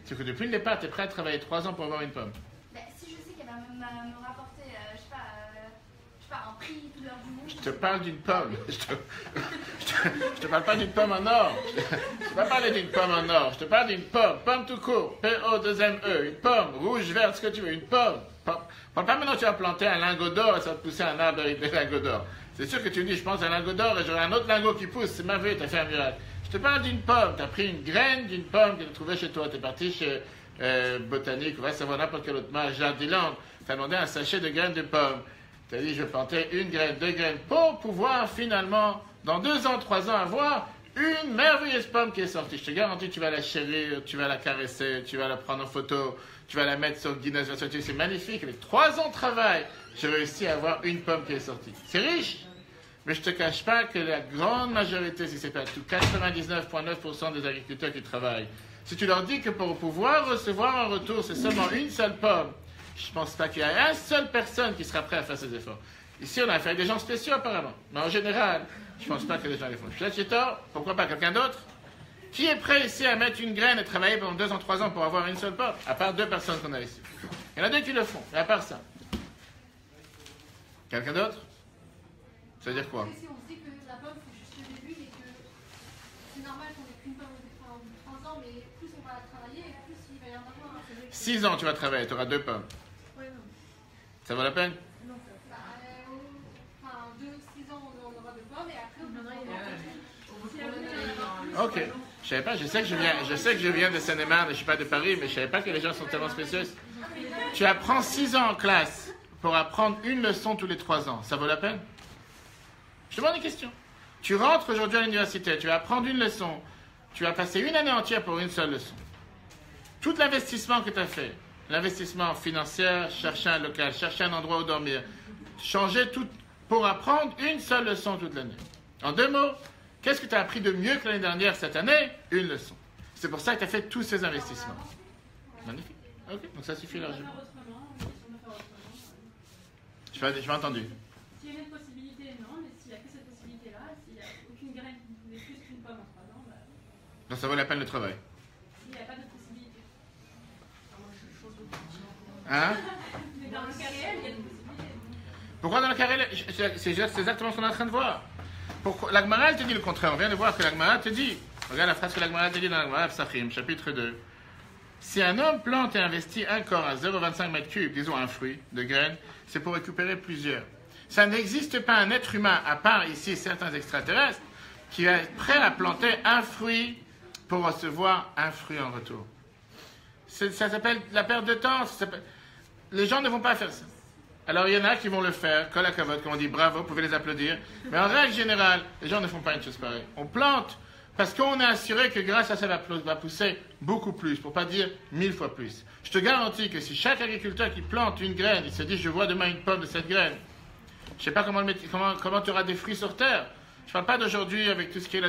C'est que depuis le départ, tu es prêt à travailler 3 ans pour avoir une pomme. Ben, si je sais qu'elle va me rapporter, je sais pas, un prix tout l'heure du monde. Je te parle d'une pomme. Je te parle pas d'une pomme en or. Je te parle pas d'une pomme en or. Je te parle d'une pomme. Pomme tout court. P-O-2-M-E. Une pomme. Rouge, verte, ce que tu veux. Une pomme. Parle pas maintenant que tu vas planter un lingot d'or et ça va te pousser un arbre avec des lingots d'or. C'est sûr que tu me dis, je pense à un lingot d'or et j'aurai un autre lingot qui pousse. C'est merveilleux, tu as fait un miracle. Je te parle d'une pomme. Tu as pris une graine d'une pomme que tu as trouvée chez toi. Tu es parti chez Botanique, ou va savoir n'importe quel autre marché, Jardiland. Tu as demandé un sachet de graines de pomme. Tu as dit, je vais planter une graine, 2 graines, pour pouvoir finalement, dans 2 ans, 3 ans, avoir une merveilleuse pomme qui est sortie. Je te garantis, tu vas la chérir, tu vas la caresser, tu vas la prendre en photo, tu vas la mettre sur Guinness World Records. C'est magnifique. Avec 3 ans de travail, j'ai réussi à avoir une pomme qui est sortie. C'est riche. Mais je ne te cache pas que la grande majorité, si c'est pas tout, 99,9% des agriculteurs qui travaillent, si tu leur dis que pour pouvoir recevoir en retour, c'est seulement une seule pomme, je ne pense pas qu'il y a une seule personne qui sera prête à faire ces efforts. Ici, on a affaire avec des gens spéciaux apparemment. Mais en général, je ne pense pas que les gens les font. Je suis là, j'ai tort. Pourquoi pas quelqu'un d'autre? Qui est prêt ici à mettre une graine et travailler pendant 2 ans, 3 ans pour avoir une seule pomme? À part 2 personnes qu'on a ici. Il y en a 2 qui le font, et à part ça. Quelqu'un d'autre? Ça veut dire quoi? Si on sait que la pomme, c'est juste le début, et que c'est normal qu'on ait qu'une pomme au bout de 3 ans, mais plus on va travailler, et plus il va y en avoir. 6 ans, tu vas travailler, tu auras 2 pommes. Ouais, non. Ça vaut la peine? Non, ça. Enfin, 2-6 ans, on aura 2 pommes, et après, on Non, aura Ok. Je savais pas, je sais que je viens de Seine-et-Marne, je ne suis pas de Paris, mais je savais pas que les gens sont tellement spéciaux. Tu apprends 6 ans en classe pour apprendre une leçon tous les 3 ans. Ça vaut la peine? Je te demande une question. Tu rentres aujourd'hui à l'université, tu vas apprendre une leçon, tu vas passer une année entière pour une seule leçon. Tout l'investissement que tu as fait, l'investissement financier, chercher un local, chercher un endroit où dormir, changer tout pour apprendre une seule leçon toute l'année. En 2 mots, qu'est-ce que tu as appris de mieux que l'année dernière cette année? Une leçon. C'est pour ça que tu as fait tous ces investissements. Magnifique. Ok, donc ça suffit largement. Je n'ai pas entendu. S'il y a une possibilité, non, mais s'il n'y a que cette possibilité-là, s'il n'y a aucune graine qui ne plus qu'une pomme en 3 ans, bah, Donc ça vaut la peine le travail. s'il n'y a pas de possibilité. Hein? Mais dans le cas réel, il y a des possibilités. Pourquoi dans le carré? C'est exactement ce qu'on est en train de voir. La Gemara, elle te dit le contraire. On vient de voir que la Gemara te dit. Regarde la phrase que la Gemara te dit dans la Gemara Psachim, chapitre 2. Si un homme plante et investit un corps à 0,25 mètres cubes, disons un fruit de graines, c'est pour récupérer plusieurs. Ça n'existe pas un être humain, à part ici certains extraterrestres, qui va être prêt à planter un fruit pour recevoir un fruit en retour. Ça s'appelle la perte de temps. Les gens ne vont pas faire ça. Alors il y en a qui vont le faire, kol hakavod, comme on dit, bravo, vous pouvez les applaudir. Mais en règle générale, les gens ne font pas une chose pareille. On plante parce qu'on est assuré que grâce à ça va pousser beaucoup plus, pour pas dire 1000 fois plus. Je te garantis que si chaque agriculteur qui plante une graine, il se dit je vois demain une pomme de cette graine, je ne sais pas comment tu auras des fruits sur terre. Je ne parle pas d'aujourd'hui avec tout ce qui est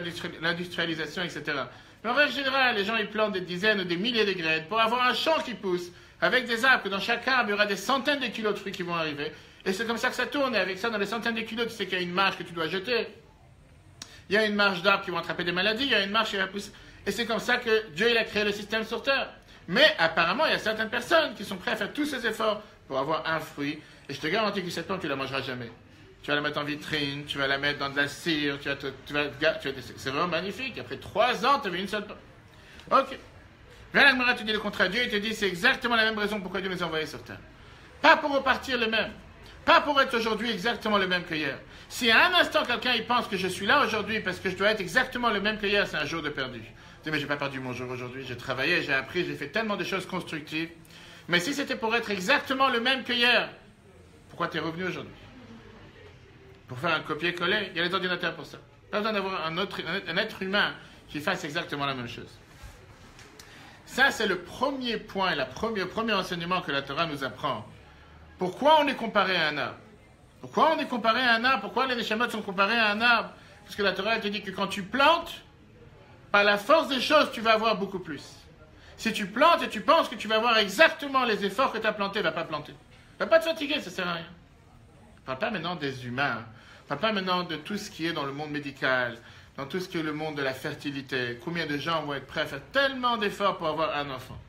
l'industrialisation, etc. Mais en règle générale, les gens ils plantent des dizaines ou des milliers de graines pour avoir un champ qui pousse, avec des arbres, que dans chaque arbre, il y aura des centaines de kilos de fruits qui vont arriver. Et c'est comme ça que ça tourne. Et avec ça, dans les centaines de kilos, tu sais qu'il y a une marge que tu dois jeter. Il y a une marge d'arbres qui vont attraper des maladies, il y a une marge qui va pousser. Et c'est comme ça que Dieu il a créé le système sur Terre. Mais apparemment, il y a certaines personnes qui sont prêtes à faire tous ces efforts pour avoir un fruit. Et je te garantis que cette pomme, tu ne la mangeras jamais. Tu vas la mettre en vitrine, tu vas la mettre dans de la cire, c'est vraiment magnifique. Après 3 ans, tu avais une seule pomme. Ok. Viens la Gemara te dit le contraire. Dieu il te dit c'est exactement la même raison pourquoi Dieu nous a envoyés sur Terre. Pas pour repartir le même. Pas pour être aujourd'hui exactement le même que hier. Si à un instant quelqu'un il pense que je suis là aujourd'hui parce que je dois être exactement le même que hier, c'est un jour de perdu. Tu dis mais j'ai pas perdu mon jour aujourd'hui, j'ai travaillé, j'ai appris, j'ai fait tellement de choses constructives. Mais si c'était pour être exactement le même que hier, pourquoi tu es revenu aujourd'hui? Pour faire un copier-coller, il y a les ordinateurs pour ça. Pas besoin d'avoir un être humain qui fasse exactement la même chose. Ça, c'est le premier point, le premier enseignement que la Torah nous apprend. Pourquoi on est comparé à un arbre? Pourquoi on est comparé à un arbre? Pourquoi les Neshamot sont comparés à un arbre? Parce que la Torah elle te dit que quand tu plantes, par la force des choses, tu vas avoir beaucoup plus. Si tu plantes et tu penses que tu vas avoir exactement les efforts que tu as plantés, va pas planter. Va pas te fatiguer, ça sert à rien. Je ne parle pas maintenant des humains. Je ne parle pas maintenant de tout ce qui est dans le monde médical, dans tout ce qui est le monde de la fertilité, combien de gens vont être prêts à faire tellement d'efforts pour avoir un enfant.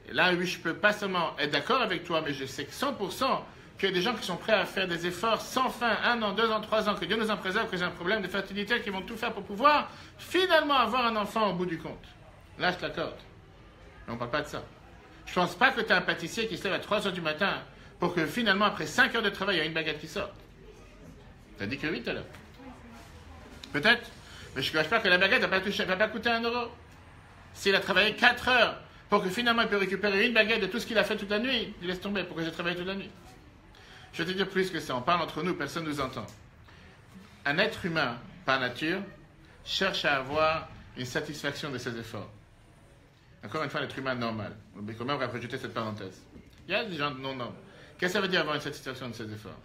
Et là, oui, je peux pas seulement être d'accord avec toi, mais je sais que 100% qu'il y a des gens qui sont prêts à faire des efforts sans fin, 1 an, 2 ans, 3 ans, que Dieu nous en préserve, que j'ai un problème de fertilité, qui vont tout faire pour pouvoir finalement avoir un enfant au bout du compte. Là, je t'accorde. Mais on ne parle pas de ça. Je ne pense pas que tu as un pâtissier qui se lève à 3 heures du matin pour que finalement, après 5 heures de travail, il y a une baguette qui sort. Tu as dit que oui tout à l'heure. Peut-être. Mais je ne cache pas que la baguette ne va pas coûter 1 euro. S'il a travaillé 4 heures pour que finalement il peut récupérer une baguette de tout ce qu'il a fait toute la nuit, il laisse tomber. Pourquoi j'ai travaillé toute la nuit? Je vais te dire plus que ça. On parle entre nous, personne ne nous entend. Un être humain, par nature, cherche à avoir une satisfaction de ses efforts. Encore une fois, l'être humain normal. Mais quand même, on va rejeter cette parenthèse. Il y a des gens non normes. Qu'est-ce que ça veut dire avoir une satisfaction de ses efforts?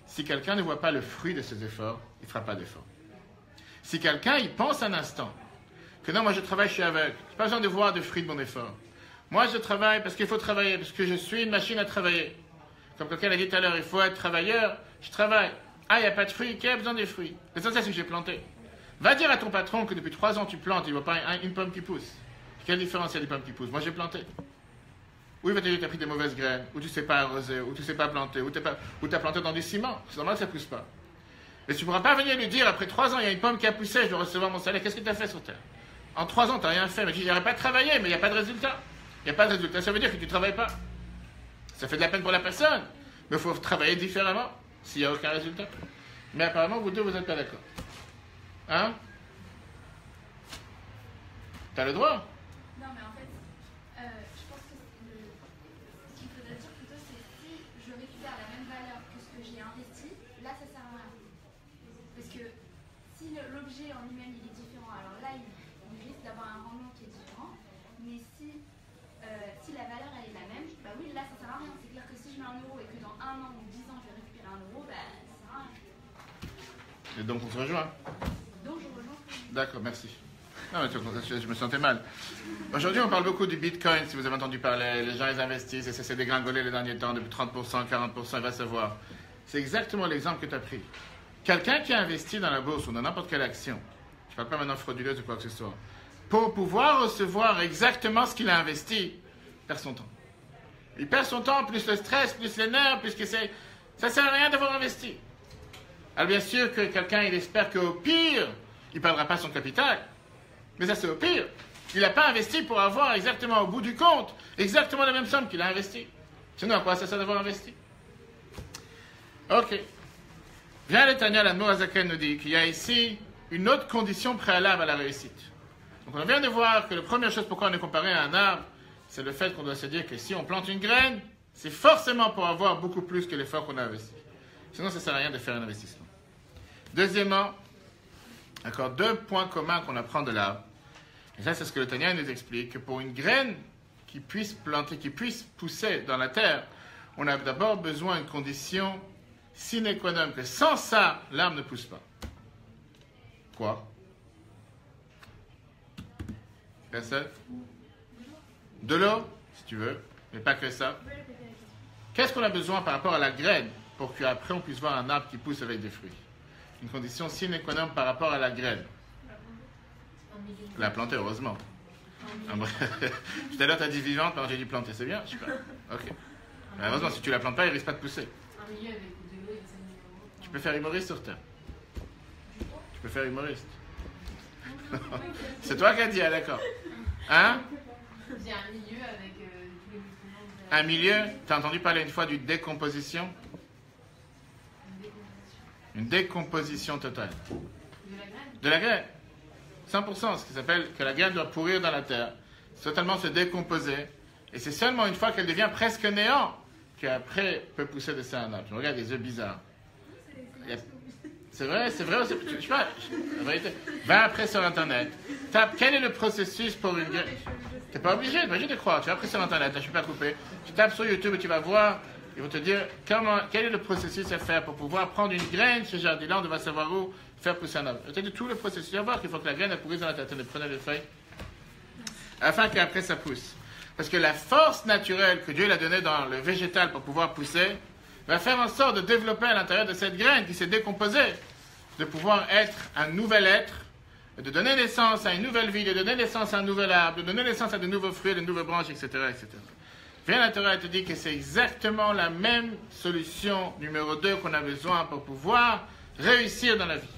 Si quelqu'un ne voit pas le fruit de ses efforts, il ne fera pas d'efforts. Si quelqu'un, il pense un instant que non, moi je travaille, je suis aveugle. Je n'ai pas besoin de voir de fruit de mon effort. Moi, je travaille parce qu'il faut travailler, parce que je suis une machine à travailler. Comme quelqu'un l'a dit tout à l'heure, il faut être travailleur, je travaille. Ah, il n'y a pas de fruits, qui a besoin des fruits? L'essentiel, c'est que j'ai planté. Va dire à ton patron que depuis 3 ans, tu plantes, il ne voit pas une pomme qui pousse. Quelle différence il y a des pommes qui poussent? Moi, j'ai planté. Ou il va te dire que tu as pris des mauvaises graines, ou tu ne sais pas arroser, ou tu ne sais pas planter, ou tu as planté dans du ciment. C'est normal que ça ne pousse pas. Mais tu ne pourras pas venir lui dire, après 3 ans, il y a une pomme qui a poussé, je dois recevoir mon salaire. Qu'est-ce que tu as fait sur Terre? En 3 ans, tu n'as rien fait. Mais tu dis, j'aurais pas travaillé, mais il n'y a pas de résultat. Il n'y a pas de résultat. Ça veut dire que tu ne travailles pas. Ça fait de la peine pour la personne. Mais il faut travailler différemment s'il n'y a aucun résultat. Mais apparemment, vous deux, vous n'êtes pas d'accord. Hein? Tu as le droit. Non, mais en fait, je pense que ce qu'il faudrait dire plutôt, c'est si je récupère la même valeur que ce que j'ai investi, là, ça sert à rien. Parce que si l'objet en lui-même il est différent, alors là, il risque d'avoir un rendement qui est différent. Mais si la valeur elle est la même, bah oui, là, ça sert à rien. C'est clair que si je mets 1 euro et que dans 1 an ou 10 ans, je vais récupérer 1 euro, bah, ça sert à rien. Et donc, on se rejoint. Donc, je rejoins. D'accord, merci. Non, mais je me sentais mal. Aujourd'hui, on parle beaucoup du Bitcoin, si vous avez entendu parler. Les gens, ils investissent et ça s'est dégringolé les derniers temps, depuis 30%, 40%, il va savoir. C'est exactement l'exemple que tu as pris. Quelqu'un qui a investi dans la bourse ou dans n'importe quelle action, je ne parle pas maintenant frauduleuse ou quoi que ce soit, pour pouvoir recevoir exactement ce qu'il a investi, il perd son temps. Il perd son temps, plus le stress, plus les nerfs, plus que c'est... Ça ne sert à rien d'avoir investi. Alors bien sûr que quelqu'un, il espère qu'au pire, il ne perdra pas son capital. Mais ça, c'est au pire. Il n'a pas investi pour avoir exactement au bout du compte, exactement la même somme qu'il a investi. Sinon, à quoi ça sert d'avoir investi? Ok. Bien, le Tanya, l'Admor Azaken nous dit qu'il y a ici une autre condition préalable à la réussite. Donc, on vient de voir que la première chose pourquoi on est comparé à un arbre, c'est le fait qu'on doit se dire que si on plante une graine, c'est forcément pour avoir beaucoup plus que l'effort qu'on a investi. Sinon, ça ne sert à rien de faire un investissement. Deuxièmement, d'accord, 2 points communs qu'on apprend de l'arbre. Et ça, c'est ce que le Tanya nous explique, que pour une graine qui puisse planter, qui puisse pousser dans la terre, on a d'abord besoin d'une condition sine qua non, que sans ça, l'arbre ne pousse pas. Quoi? Personne? De l'eau, si tu veux, mais pas que ça. Qu'est-ce qu'on a besoin par rapport à la graine pour qu'après on puisse voir un arbre qui pousse avec des fruits? Une condition sine qua non par rapport à la graine. La planter, heureusement. Tout à l'heure, tu as dit vivante, maintenant j'ai dit planter. C'est bien? Je sais pas. Ok. Mais heureusement, si tu la plantes pas, il risque pas de pousser. Un milieu avec de l'eau et ça. Tu peux faire humoriste sur Terre. Tu peux faire humoriste. C'est toi qui as dit, ah, d'accord. Hein? Il y a un milieu avec tous les nutriments. Un milieu, tu as entendu parler une fois d'une décomposition? Une décomposition totale. De la graine. De la graine. 100%, ce qui s'appelle que la graine doit pourrir dans la terre, totalement se décomposer, et c'est seulement une fois qu'elle devient presque néant qu'après peut pousser de ça un arbre. Je regarde des œufs bizarres. C'est vrai, je sais pas, la vérité. Va après sur Internet, tape quel est le processus pour une graine. T'es pas obligé de croire, tu vas après sur Internet, là, je suis pas coupé. Tu tapes sur YouTube et tu vas voir, ils vont te dire quel est le processus à faire pour pouvoir prendre une graine, ce jardin-là, on devra savoir où faire pousser un arbre. C'est tout le processus. À voir qu'il faut que la graine pourrisse dans la terre. Prenez les feuilles. Afin qu'après ça pousse. Parce que la force naturelle que Dieu l'a donnée dans le végétal pour pouvoir pousser va faire en sorte de développer à l'intérieur de cette graine qui s'est décomposée, de pouvoir être un nouvel être de donner naissance à une nouvelle vie, de donner naissance à un nouvel arbre, de donner naissance à de nouveaux fruits, de nouvelles branches, etc., etc. Viens la Torah et te dit que c'est exactement la même solution numéro 2 qu'on a besoin pour pouvoir réussir dans la vie.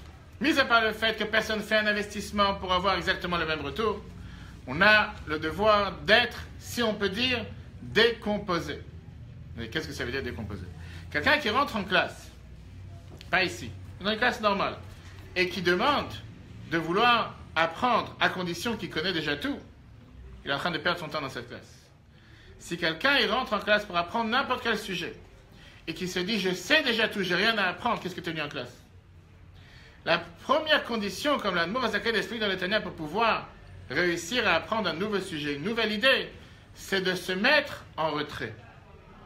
Mis à part le fait que personne ne fait un investissement pour avoir exactement le même retour, on a le devoir d'être, si on peut dire, décomposé. Mais qu'est-ce que ça veut dire décomposé? Quelqu'un qui rentre en classe, pas ici, dans une classe normale, et qui demande de vouloir apprendre à condition qu'il connaît déjà tout, il est en train de perdre son temps dans cette classe. Si quelqu'un il rentre en classe pour apprendre n'importe quel sujet, et qui se dit « je sais déjà tout, j'ai rien à apprendre », qu'est-ce que tu es venu en classe? La première condition, comme l'Admour Azaked explique dans le Tanya, pour pouvoir réussir à apprendre un nouveau sujet, une nouvelle idée, c'est de se mettre en retrait,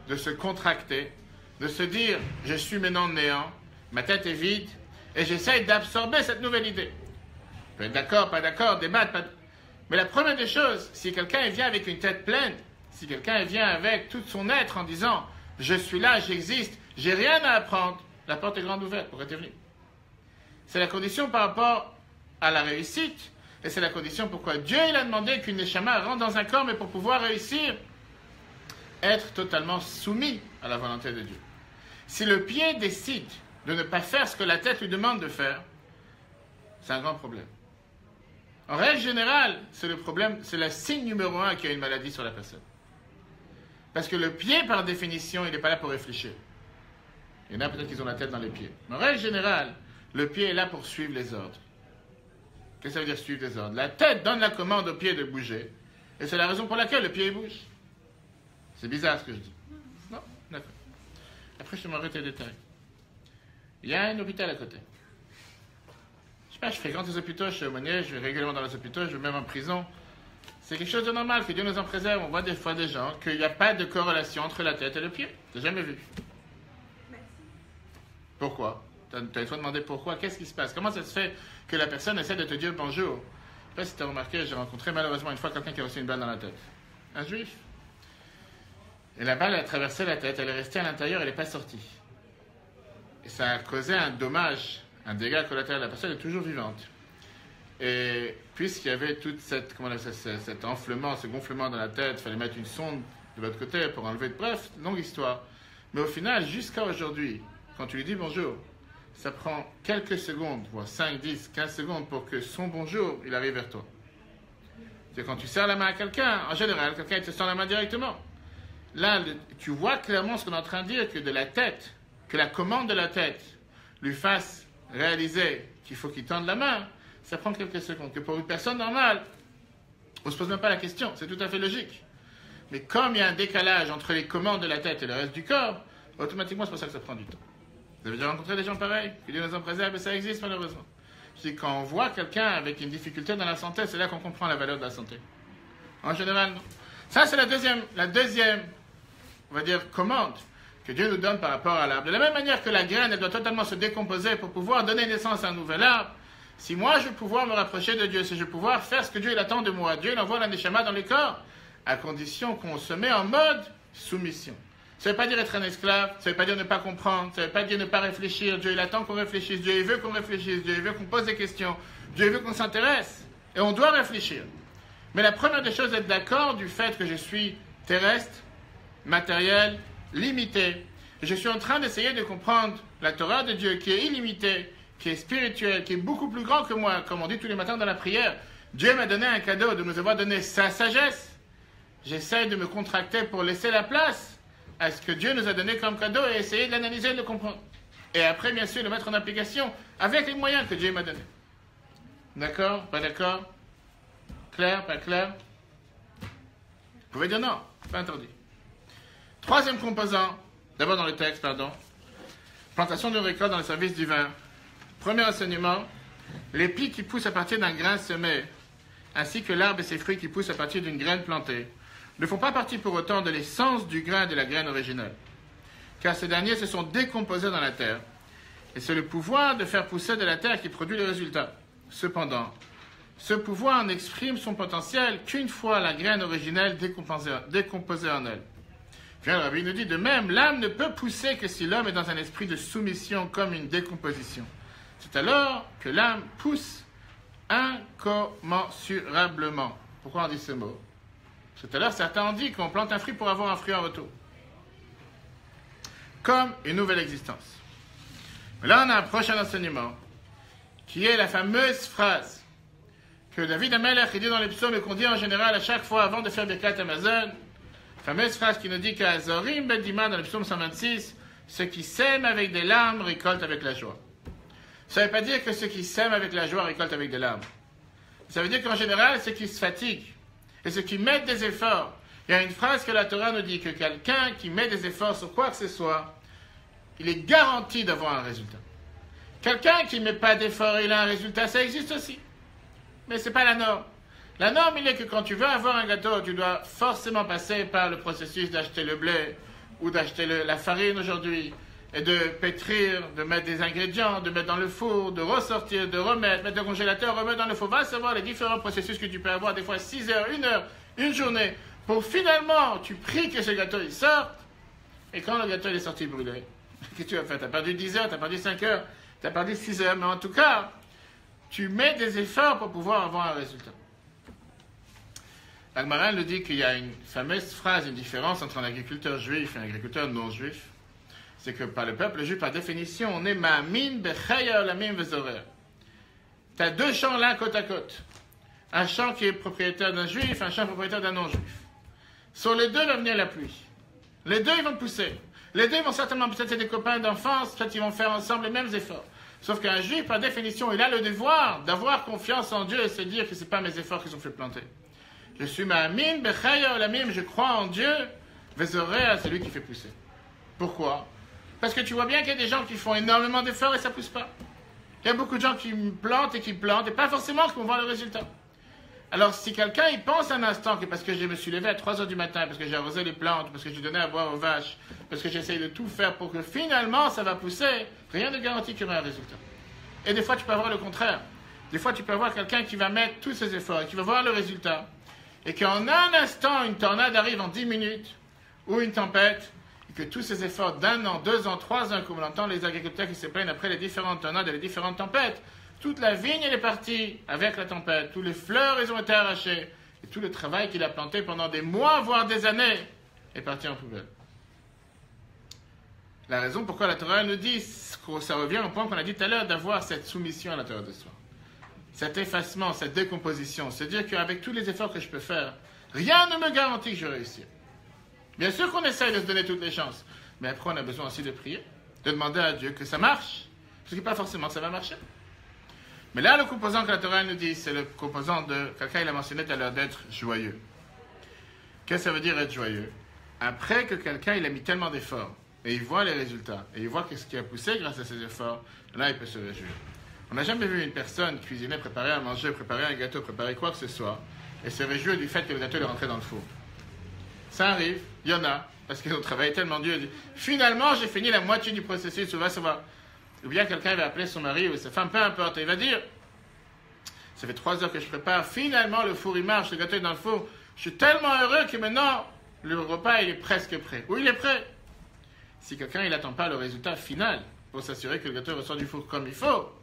de se contracter, de se dire « je suis maintenant néant, ma tête est vide, et j'essaye d'absorber cette nouvelle idée ». On peut être d'accord, pas d'accord, débattre, pas... Mais la première des choses, si quelqu'un vient avec une tête pleine, si quelqu'un vient avec tout son être en disant « je suis là, j'existe, j'ai rien à apprendre », la porte est grande ouverte pour être venu. C'est la condition par rapport à la réussite, et c'est la condition pourquoi Dieu il a demandé qu'une neshama rentre dans un corps, mais pour pouvoir réussir, être totalement soumis à la volonté de Dieu. Si le pied décide de ne pas faire ce que la tête lui demande de faire, c'est un grand problème. En règle générale, c'est le problème, c'est le signe numéro 1 qu'il y a une maladie sur la personne. Parce que le pied, par définition, il n'est pas là pour réfléchir. Il y en a peut-être qui ont la tête dans les pieds. Mais en règle générale, le pied est là pour suivre les ordres. Qu'est-ce que ça veut dire suivre les ordres? La tête donne la commande au pied de bouger. Et c'est la raison pour laquelle le pied bouge. C'est bizarre ce que je dis. Non? D'accord. Après, je te montrerai tes détails. Il y a un hôpital à côté. Je sais pas, je fréquente les hôpitaux, je suis aumônier, je vais régulièrement dans les hôpitaux, je vais même en prison. C'est quelque chose de normal, que Dieu nous en préserve. On voit des fois des gens qu'il n'y a pas de corrélation entre la tête et le pied. J'ai jamais vu. Merci. Pourquoi? Tu as une fois demandé pourquoi, qu'est-ce qui se passe? Comment ça se fait que la personne essaie de te dire bonjour? Je sais pas si tu as remarqué, j'ai rencontré malheureusement une fois quelqu'un qui a reçu une balle dans la tête. Un juif. Et la balle a traversé la tête, elle est restée à l'intérieur, elle n'est pas sortie. Et ça a causé un dommage, un dégât collatéral. La personne est toujours vivante. Et puisqu'il y avait toute cette, cet enflement, ce gonflement dans la tête, il fallait mettre une sonde de l'autre côté pour enlever. Bref, longue histoire. Mais au final, jusqu'à aujourd'hui, quand tu lui dis bonjour, ça prend quelques secondes, voire 5, 10, 15 secondes pour que son bonjour, il arrive vers toi. C'est quand tu serres la main à quelqu'un, en général, quelqu'un il te serre la main directement. Là, tu vois clairement ce qu'on est en train de dire, que de la tête, que la commande de la tête lui fasse réaliser qu'il faut qu'il tende la main, ça prend quelques secondes. Que pour une personne normale, on ne se pose même pas la question, c'est tout à fait logique. Mais comme il y a un décalage entre les commandes de la tête et le reste du corps, automatiquement c'est pour ça que ça prend du temps. Vous avez déjà rencontré des gens pareils? Que Dieu nous en préserve, et ça existe malheureusement. C'est quand on voit quelqu'un avec une difficulté dans la santé, c'est là qu'on comprend la valeur de la santé. En général, non. Ça, c'est la deuxième, on va dire, commande que Dieu nous donne par rapport à l'arbre. De la même manière que la graine, elle doit totalement se décomposer pour pouvoir donner naissance à un nouvel arbre, si moi je veux pouvoir me rapprocher de Dieu, si je veux pouvoir faire ce que Dieu il attend de moi, Dieu il envoie la neshama dans les corps, à condition qu'on se met en mode soumission. Ça ne veut pas dire être un esclave, ça ne veut pas dire ne pas comprendre, ça ne veut pas dire ne pas réfléchir. Dieu il attend qu'on réfléchisse, Dieu il veut qu'on réfléchisse, Dieu il veut qu'on pose des questions, Dieu il veut qu'on s'intéresse. Et on doit réfléchir. Mais la première des choses est d'être d'accord du fait que je suis terrestre, matériel, limité. Je suis en train d'essayer de comprendre la Torah de Dieu qui est illimitée, qui est spirituelle, qui est beaucoup plus grand que moi. Comme on dit tous les matins dans la prière, Dieu m'a donné un cadeau de nous avoir donné sa sagesse. J'essaie de me contracter pour laisser la place à ce que Dieu nous a donné comme cadeau et essayer de l'analyser et de le comprendre. Et après, bien sûr, le mettre en application avec les moyens que Dieu m'a donnés. D'accord? Pas d'accord? Clair? Pas clair? Vous pouvez dire non, pas interdit. Troisième composant, d'abord dans le texte, plantation de récolte dans le service divin. Premier enseignement, les plis qui poussent à partir d'un grain semé, ainsi que l'arbre et ses fruits qui poussent à partir d'une graine plantée, ne font pas partie pour autant de l'essence du grain de la graine originale, car ces derniers se sont décomposés dans la terre, et c'est le pouvoir de faire pousser de la terre qui produit le résultat. Cependant, ce pouvoir n'exprime son potentiel qu'une fois la graine originelle décomposée en elle. Puis le Rabbi nous dit, de même, l'âme ne peut pousser que si l'homme est dans un esprit de soumission comme une décomposition. C'est alors que l'âme pousse incommensurablement. Pourquoi on dit ce mot? Tout à l'heure, certains ont dit qu'on plante un fruit pour avoir un fruit en retour. Comme une nouvelle existence. Mais là, on a un prochain enseignement, qui est la fameuse phrase que David Amelech dit dans les psaumes et qu'on dit en général à chaque fois avant de faire Birkat Hamazon. Fameuse phrase qui nous dit qu'Azorim Bedima dans le psaume 126, ceux qui sèment avec des larmes récoltent avec la joie. Ça ne veut pas dire que ceux qui sèment avec la joie récoltent avec des larmes. Ça veut dire qu'en général, ceux qui se fatiguent et ceux qui mettent des efforts, il y a une phrase que la Torah nous dit que quelqu'un qui met des efforts sur quoi que ce soit, il est garanti d'avoir un résultat. Quelqu'un qui ne met pas d'efforts et il a un résultat, ça existe aussi. Mais ce n'est pas la norme. La norme, il est que quand tu veux avoir un gâteau, tu dois forcément passer par le processus d'acheter le blé ou d'acheter la farine aujourd'hui et de pétrir, de mettre des ingrédients, de mettre dans le four, de ressortir, de remettre, mettre au congélateur, remettre dans le four. Va savoir les différents processus que tu peux avoir, des fois 6 heures, 1 heure, une journée, pour finalement, tu pries que ce gâteau il sorte. Et quand le gâteau il est sorti brûlé, qu'est-ce que tu vas faire? Tu as perdu 10 heures, tu as perdu 5 heures, tu as perdu 6 heures, mais en tout cas, tu mets des efforts pour pouvoir avoir un résultat. L'Agmara nous dit qu'il y a une fameuse phrase, une différence entre un agriculteur juif et un agriculteur non juif. C'est que par le peuple juif, par définition, on est ma'amin bechaya olamim vezorer. Tu as 2 champs l'un côte à côte. Un champ qui est propriétaire d'un juif, un champ propriétaire d'un non-juif. Sur les deux va venir la pluie. Les deux, ils vont pousser. Les deux vont certainement, peut-être c'est des copains d'enfance, peut-être ils vont faire ensemble les mêmes efforts. Sauf qu'un juif, par définition, il a le devoir d'avoir confiance en Dieu et se dire que ce n'est pas mes efforts qui ont fait planter. Je suis ma'amin bechaya olamim, je crois en Dieu, vezorer à celui qui fait pousser. Pourquoi? Parce que tu vois bien qu'il y a des gens qui font énormément d'efforts et ça ne pousse pas. Il y a beaucoup de gens qui plantent et pas forcément qui vont voir le résultat. Alors, si quelqu'un il pense un instant que parce que je me suis levé à 3 heures du matin, parce que j'ai arrosé les plantes, parce que j'ai donné à boire aux vaches, parce que j'essaye de tout faire pour que finalement ça va pousser, rien ne garantit qu'il y aura un résultat. Et des fois, tu peux avoir le contraire. Des fois, tu peux avoir quelqu'un qui va mettre tous ses efforts et qui va voir le résultat. Et qu'en un instant, une tornade arrive en 10 minutes, ou une tempête, et que tous ces efforts d'1 an, 2 ans, 3 ans, comme on entend les agriculteurs qui se plaignent après les différentes tornades et les différentes tempêtes, toute la vigne elle est partie avec la tempête, tous les fleurs ils ont été arrachés, et tout le travail qu'il a planté pendant des mois, voire des années, est parti en poubelle. La raison pourquoi la Torah nous dit, ça revient au point qu'on a dit tout à l'heure, d'avoir cette soumission à l'intérieur de soi. Cet effacement, cette décomposition, c'est dire qu'avec tous les efforts que je peux faire, rien ne me garantit que je vais réussir. Bien sûr qu'on essaye de se donner toutes les chances, mais après on a besoin aussi de prier, de demander à Dieu que ça marche, parce que pas forcément ça va marcher. Mais là, le composant que la Torah nous dit, c'est le composant de, quelqu'un il a mentionné tout à l'heure, d'être joyeux. Qu'est-ce que ça veut dire être joyeux? Après que quelqu'un il a mis tellement d'efforts, et il voit les résultats, et il voit ce qui a poussé grâce à ses efforts, là il peut se réjouir. On n'a jamais vu une personne cuisiner, préparer à manger, préparer un gâteau, préparer quoi que ce soit, et se réjouir du fait que le gâteau est rentré dans le four. Ça arrive, il y en a, parce qu'ils ont travaillé tellement dur. Finalement, j'ai fini la moitié du processus, ça va. Ou bien quelqu'un va appeler son mari ou sa femme, peu importe, et il va dire, ça fait 3 heures que je prépare, finalement le four il marche, le gâteau est dans le four, je suis tellement heureux que maintenant, le repas il est presque prêt. Ou il est prêt. Si quelqu'un il n'attend pas le résultat final, pour s'assurer que le gâteau ressort du four comme il faut,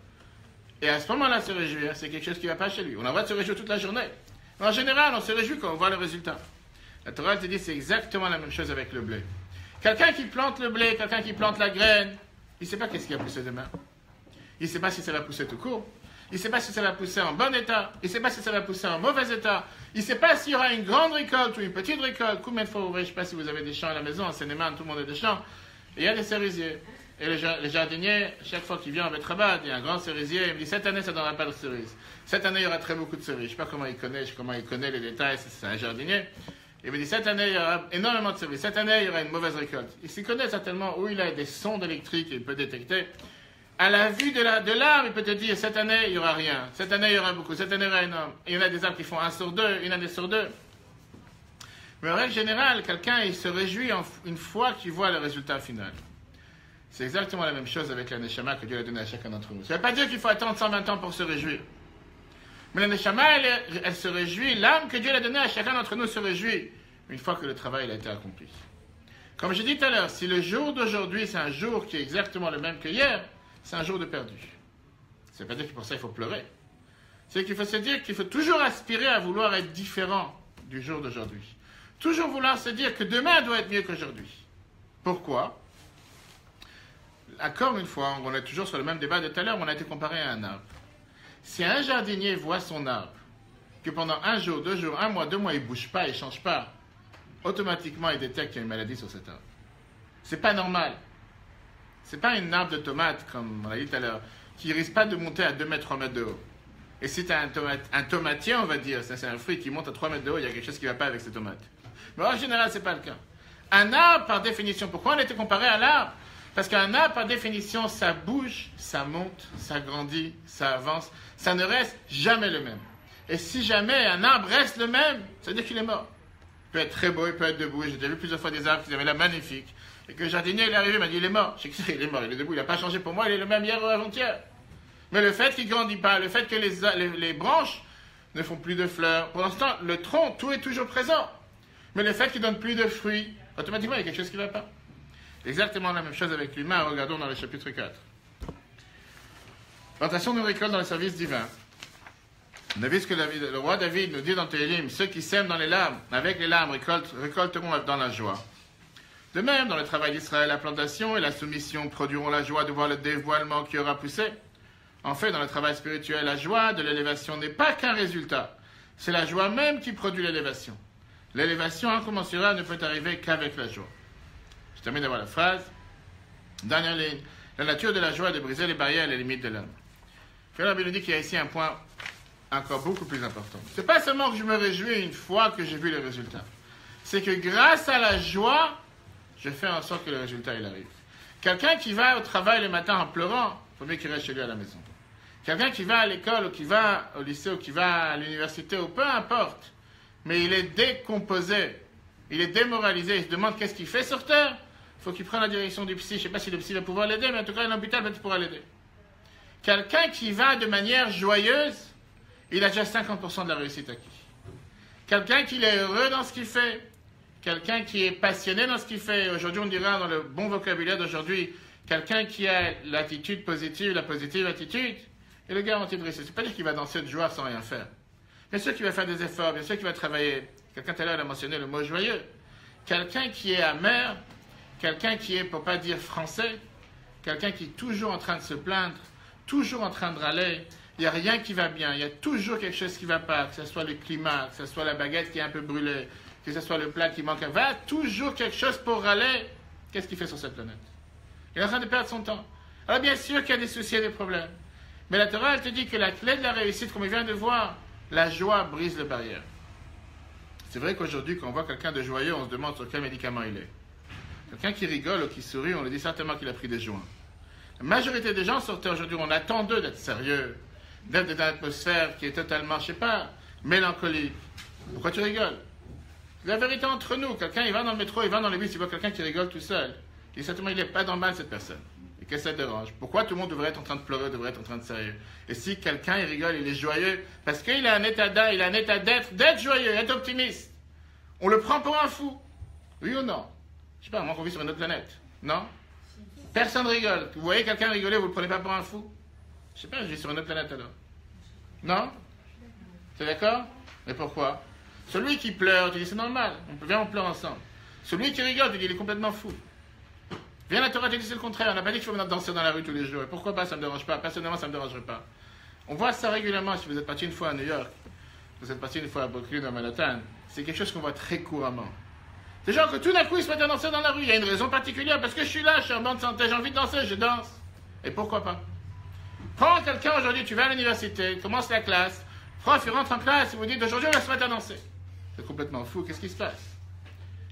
et à ce moment-là se réjouir, c'est quelque chose qui ne va pas chez lui. On a le droit de se réjouir toute la journée. Mais en général, on se réjouit quand on voit le résultat. La Torah te dit c'est exactement la même chose avec le blé. Quelqu'un qui plante le blé, quelqu'un qui plante la graine, il ne sait pas qu'est-ce qui va pousser demain. Il ne sait pas si ça va pousser tout court. Il ne sait pas si ça va pousser en bon état. Il ne sait pas si ça va pousser en mauvais état. Il ne sait pas s'il y aura une grande récolte ou une petite récolte. Combien de fois, je ne sais pas si vous avez des champs à la maison, en Seine-et-Marne, tout le monde a des champs. Et il y a des cerisiers. Et les jardiniers, chaque fois qu'ils viennent en Betrabat, il y a un grand cerisier, il me dit cette année ça ne donnera pas de cerises. Cette année il y aura très beaucoup de cerises. Je ne sais pas comment il connaît les détails, c'est un jardinier. Il me dit cette année il y aura énormément de cerises. Cette année il y aura une mauvaise récolte. Il s'y connaît certainement où il a des sondes électriques qu'il peut détecter. À la vue de l'arbre, il peut te dire cette année il n'y aura rien. Cette année il y aura beaucoup. Cette année il y aura énorme. Il y en a des arbres qui font 1 sur 2, une année sur 2. Mais en règle générale, quelqu'un il se réjouit une fois qu'il voit le résultat final. C'est exactement la même chose avec la Neshama que Dieu a donnée à chacun d'entre nous. Ça ne veut pas dire qu'il faut attendre 120 ans pour se réjouir. Mais la Neshama, elle se réjouit, l'âme que Dieu a donnée à chacun d'entre nous se réjouit une fois que le travail a été accompli. Comme j'ai dit tout à l'heure, si le jour d'aujourd'hui c'est un jour qui est exactement le même que hier, c'est un jour de perdu. Ça ne veut pas dire que pour ça il faut pleurer. C'est qu'il faut se dire qu'il faut toujours aspirer à vouloir être différent du jour d'aujourd'hui. Toujours vouloir se dire que demain doit être mieux qu'aujourd'hui. Pourquoi? Encore une fois, on est toujours sur le même débat de tout à l'heure, on a été comparé à un arbre. Si un jardinier voit son arbre, que pendant 1 jour, 2 jours, 1 mois, 2 mois, il ne bouge pas, il ne change pas, automatiquement, il détecte qu'il y a une maladie sur cet arbre. C'est pas normal. C'est pas une arbre de tomate, comme on l'a dit tout à l'heure, qui risque pas de monter à 2 mètres, 3 mètres de haut. Et si tu as un tomatier, on va dire, ça c'est un fruit qui monte à 3 mètres de haut, il y a quelque chose qui ne va pas avec ces tomates. Mais en général, ce n'est pas le cas. Un arbre, par définition, pourquoi on a été comparé à l'arbre? Parce qu'un arbre, par définition, ça bouge, ça monte, ça grandit, ça avance, ça ne reste jamais le même. Et si jamais un arbre reste le même, ça veut dire qu'il est mort. Il peut être très beau, il peut être debout. J'ai déjà vu plusieurs fois des arbres qui avaient l'air magnifiques. Et que le jardinier, il est arrivé, il m'a dit, il est mort. Je sais qu'il est mort, il est debout, il n'a pas changé pour moi, il est le même hier ou avant-hier. Mais le fait qu'il ne grandit pas, le fait que les branches ne font plus de fleurs, pour l'instant, le tronc, tout est toujours présent. Mais le fait qu'il ne donne plus de fruits, automatiquement, il y a quelque chose qui ne va pas. Exactement la même chose avec l'humain, regardons dans le chapitre 4. Plantation de récolte dans le service divin. On a vu ce que le roi David nous dit dans Télim, ceux qui sèment dans les larmes, avec les larmes, récolteront dans la joie. De même, dans le travail d'Israël, la plantation et la soumission produiront la joie de voir le dévoilement qui aura poussé. En fait, dans le travail spirituel, la joie de l'élévation n'est pas qu'un résultat. C'est la joie même qui produit l'élévation. L'élévation incommensurable ne peut arriver qu'avec la joie. Je termine d'avoir la phrase. Dernière ligne. La nature de la joie est de briser les barrières et les limites de l'homme. Frère Rabbi nous dit qu'il y a ici un point encore beaucoup plus important. Ce n'est pas seulement que je me réjouis une fois que j'ai vu le résultat. C'est que grâce à la joie, je fais en sorte que le résultat il arrive. Quelqu'un qui va au travail le matin en pleurant, il faut mieux qu'il reste chez lui à la maison. Quelqu'un qui va à l'école ou qui va au lycée ou qui va à l'université ou peu importe, mais il est décomposé, il est démoralisé, il se demande qu'est-ce qu'il fait sur Terre, il faut qu'il prenne la direction du psy. Je ne sais pas si le psy va pouvoir l'aider, mais en tout cas, l'hôpital va pouvoir l'aider. Quelqu'un qui va de manière joyeuse, il a déjà 50% de la réussite acquise. Quelqu'un qui est heureux dans ce qu'il fait, quelqu'un qui est passionné dans ce qu'il fait, aujourd'hui on dira dans le bon vocabulaire d'aujourd'hui, quelqu'un qui a l'attitude positive, la positive attitude, et le garantit de réussir. Ce n'est pas dire qu'il va danser de joie sans rien faire. Bien sûr qu'il va faire des efforts, bien sûr qu'il va travailler. Quelqu'un tout à l'heure a mentionné le mot joyeux. Quelqu'un qui est amer, quelqu'un qui est, pour ne pas dire français, quelqu'un qui est toujours en train de se plaindre, toujours en train de râler, il n'y a rien qui va bien, il y a toujours quelque chose qui ne va pas, que ce soit le climat, que ce soit la baguette qui est un peu brûlée, que ce soit le plat qui manque, il va toujours quelque chose pour râler. Qu'est-ce qu'il fait sur cette planète? Il est en train de perdre son temps. Alors bien sûr qu'il y a des soucis et des problèmes. Mais la Torah, elle te dit que la clé de la réussite, comme on vient de voir, la joie brise les barrières. C'est vrai qu'aujourd'hui, quand on voit quelqu'un de joyeux, on se demande sur quel médicament il est. Quelqu'un qui rigole ou qui sourit, on lui dit certainement qu'il a pris des joints. La majorité des gens sortent aujourd'hui, on attend d'eux d'être sérieux, d'être dans une atmosphère qui est totalement, je ne sais pas, mélancolique. Pourquoi tu rigoles? La vérité entre nous, quelqu'un il va dans le métro, il va dans les bus, il voit quelqu'un qui rigole tout seul. Il dit certainement il n'est pas normal cette personne. Et qu'est-ce que ça dérange? Pourquoi tout le monde devrait être en train de pleurer, devrait être en train de sérieux? Et si quelqu'un il rigole, il est joyeux, parce qu'il a un état d'âme, il a un état d'être joyeux, d'être optimiste. On le prend pour un fou. Oui ou non? Je ne sais pas, moi qu'on vit sur une autre planète. Non? Personne ne rigole. Vous voyez quelqu'un rigoler, vous ne le prenez pas pour un fou? Je ne sais pas, je vis sur une autre planète alors. Non? C'est d'accord? Mais pourquoi? Celui qui pleure, tu dis c'est normal, viens on pleure ensemble. Celui qui rigole, tu dis il est complètement fou. Viens la Torah, tu dis c'est le contraire, on n'a pas dit qu'il faut maintenant danser dans la rue tous les jours. Et pourquoi pas, ça ne me dérange pas, personnellement ça ne me dérangerait pas. On voit ça régulièrement, si vous êtes parti une fois à New York, vous êtes parti une fois à Brooklyn ou à Manhattan, c'est quelque chose qu'on voit très couramment. Des gens que tout d'un coup ils se mettent à danser dans la rue, il y a une raison particulière, parce que je suis là, je suis en bonne santé, j'ai envie de danser, je danse. Et pourquoi pas? Prends quelqu'un aujourd'hui, tu vas à l'université, commence la classe, prof il rentre en classe et vous dit d'aujourd'hui on va se mettre à danser. C'est complètement fou, qu'est-ce qui se passe?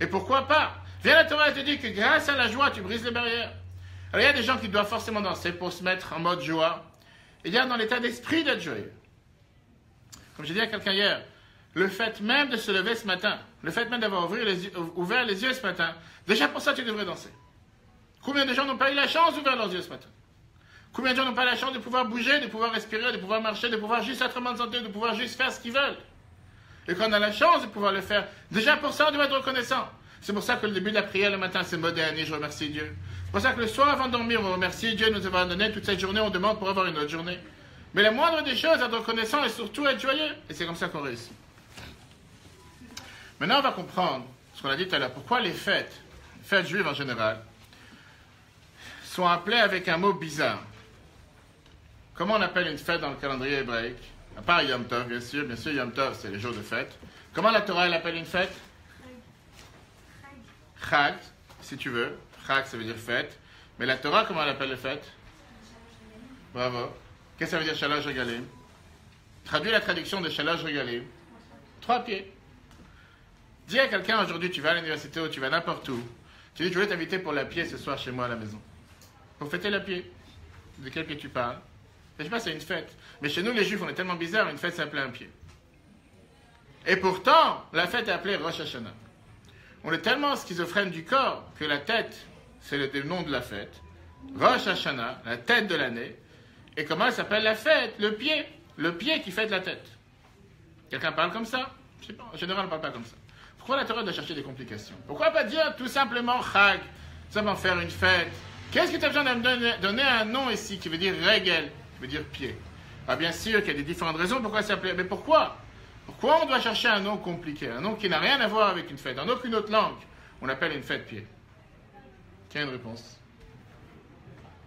Et pourquoi pas? Viens la Torah te dit que grâce à la joie tu brises les barrières. Alors il y a des gens qui doivent forcément danser pour se mettre en mode joie. Il y a dans l'état d'esprit d'être joyeux. Comme j'ai dit à quelqu'un hier, le fait même de se lever ce matin, le fait même d'avoir ouvert les yeux ce matin, déjà pour ça tu devrais danser. Combien de gens n'ont pas eu la chance d'ouvrir leurs yeux ce matin? Combien de gens n'ont pas la chance de pouvoir bouger, de pouvoir respirer, de pouvoir marcher, de pouvoir juste être en bonne santé, de pouvoir juste faire ce qu'ils veulent? Et quand on a la chance de pouvoir le faire, déjà pour ça on doit être reconnaissant. C'est pour ça que le début de la prière le matin c'est moderne et je remercie Dieu. C'est pour ça que le soir avant de dormir on remercie Dieu de nous avoir donné toute cette journée, on demande pour avoir une autre journée. Mais la moindre des choses, être reconnaissant et surtout être joyeux. Et c'est comme ça qu'on réussit. Maintenant, on va comprendre ce qu'on a dit tout à l'heure. Pourquoi les fêtes juives en général, sont appelées avec un mot bizarre. Comment on appelle une fête dans le calendrier hébraïque? À part Yom Tov, bien sûr. Bien sûr, Yom Tov, c'est les jours de fête. Comment la Torah, elle appelle une fête? Chag, si tu veux. Chag, ça veut dire fête. Mais la Torah, comment elle appelle les fêtes? Bravo. Qu'est-ce que ça veut dire Shalosh Regalim? Traduis la traduction de Shalosh Regalim. 3 pieds. Dis à quelqu'un aujourd'hui, tu vas à l'université ou tu vas n'importe où. Tu dis, je voulais t'inviter pour la pied ce soir chez moi à la maison. Pour fêter la pied. De quel pied tu parles? Je sais pas, c'est une fête. Mais chez nous, les Juifs, on est tellement bizarres, une fête s'appelait un pied. Et pourtant, la fête est appelée Rosh Hashanah. On est tellement schizophrène du corps que la tête, c'est le nom de la fête. Rosh Hashanah, la tête de l'année. Et comment elle s'appelle la fête? Le pied. Le pied qui fête la tête. Quelqu'un parle comme ça? Je sais pas, en général, on ne parle pas comme ça. Pourquoi la Torah doit chercher des complications? Pourquoi pas dire tout simplement Chag, simplement faire une fête? Qu'est-ce que tu as besoin de me donner un nom ici qui veut dire Regel, qui veut dire pied? Ah, bien sûr qu'il y a des différentes raisons pourquoi ça s'appelait. Mais pourquoi? Pourquoi on doit chercher un nom compliqué? Un nom qui n'a rien à voir avec une fête. Dans aucune autre langue, on appelle une fête pied. Qui a une réponse?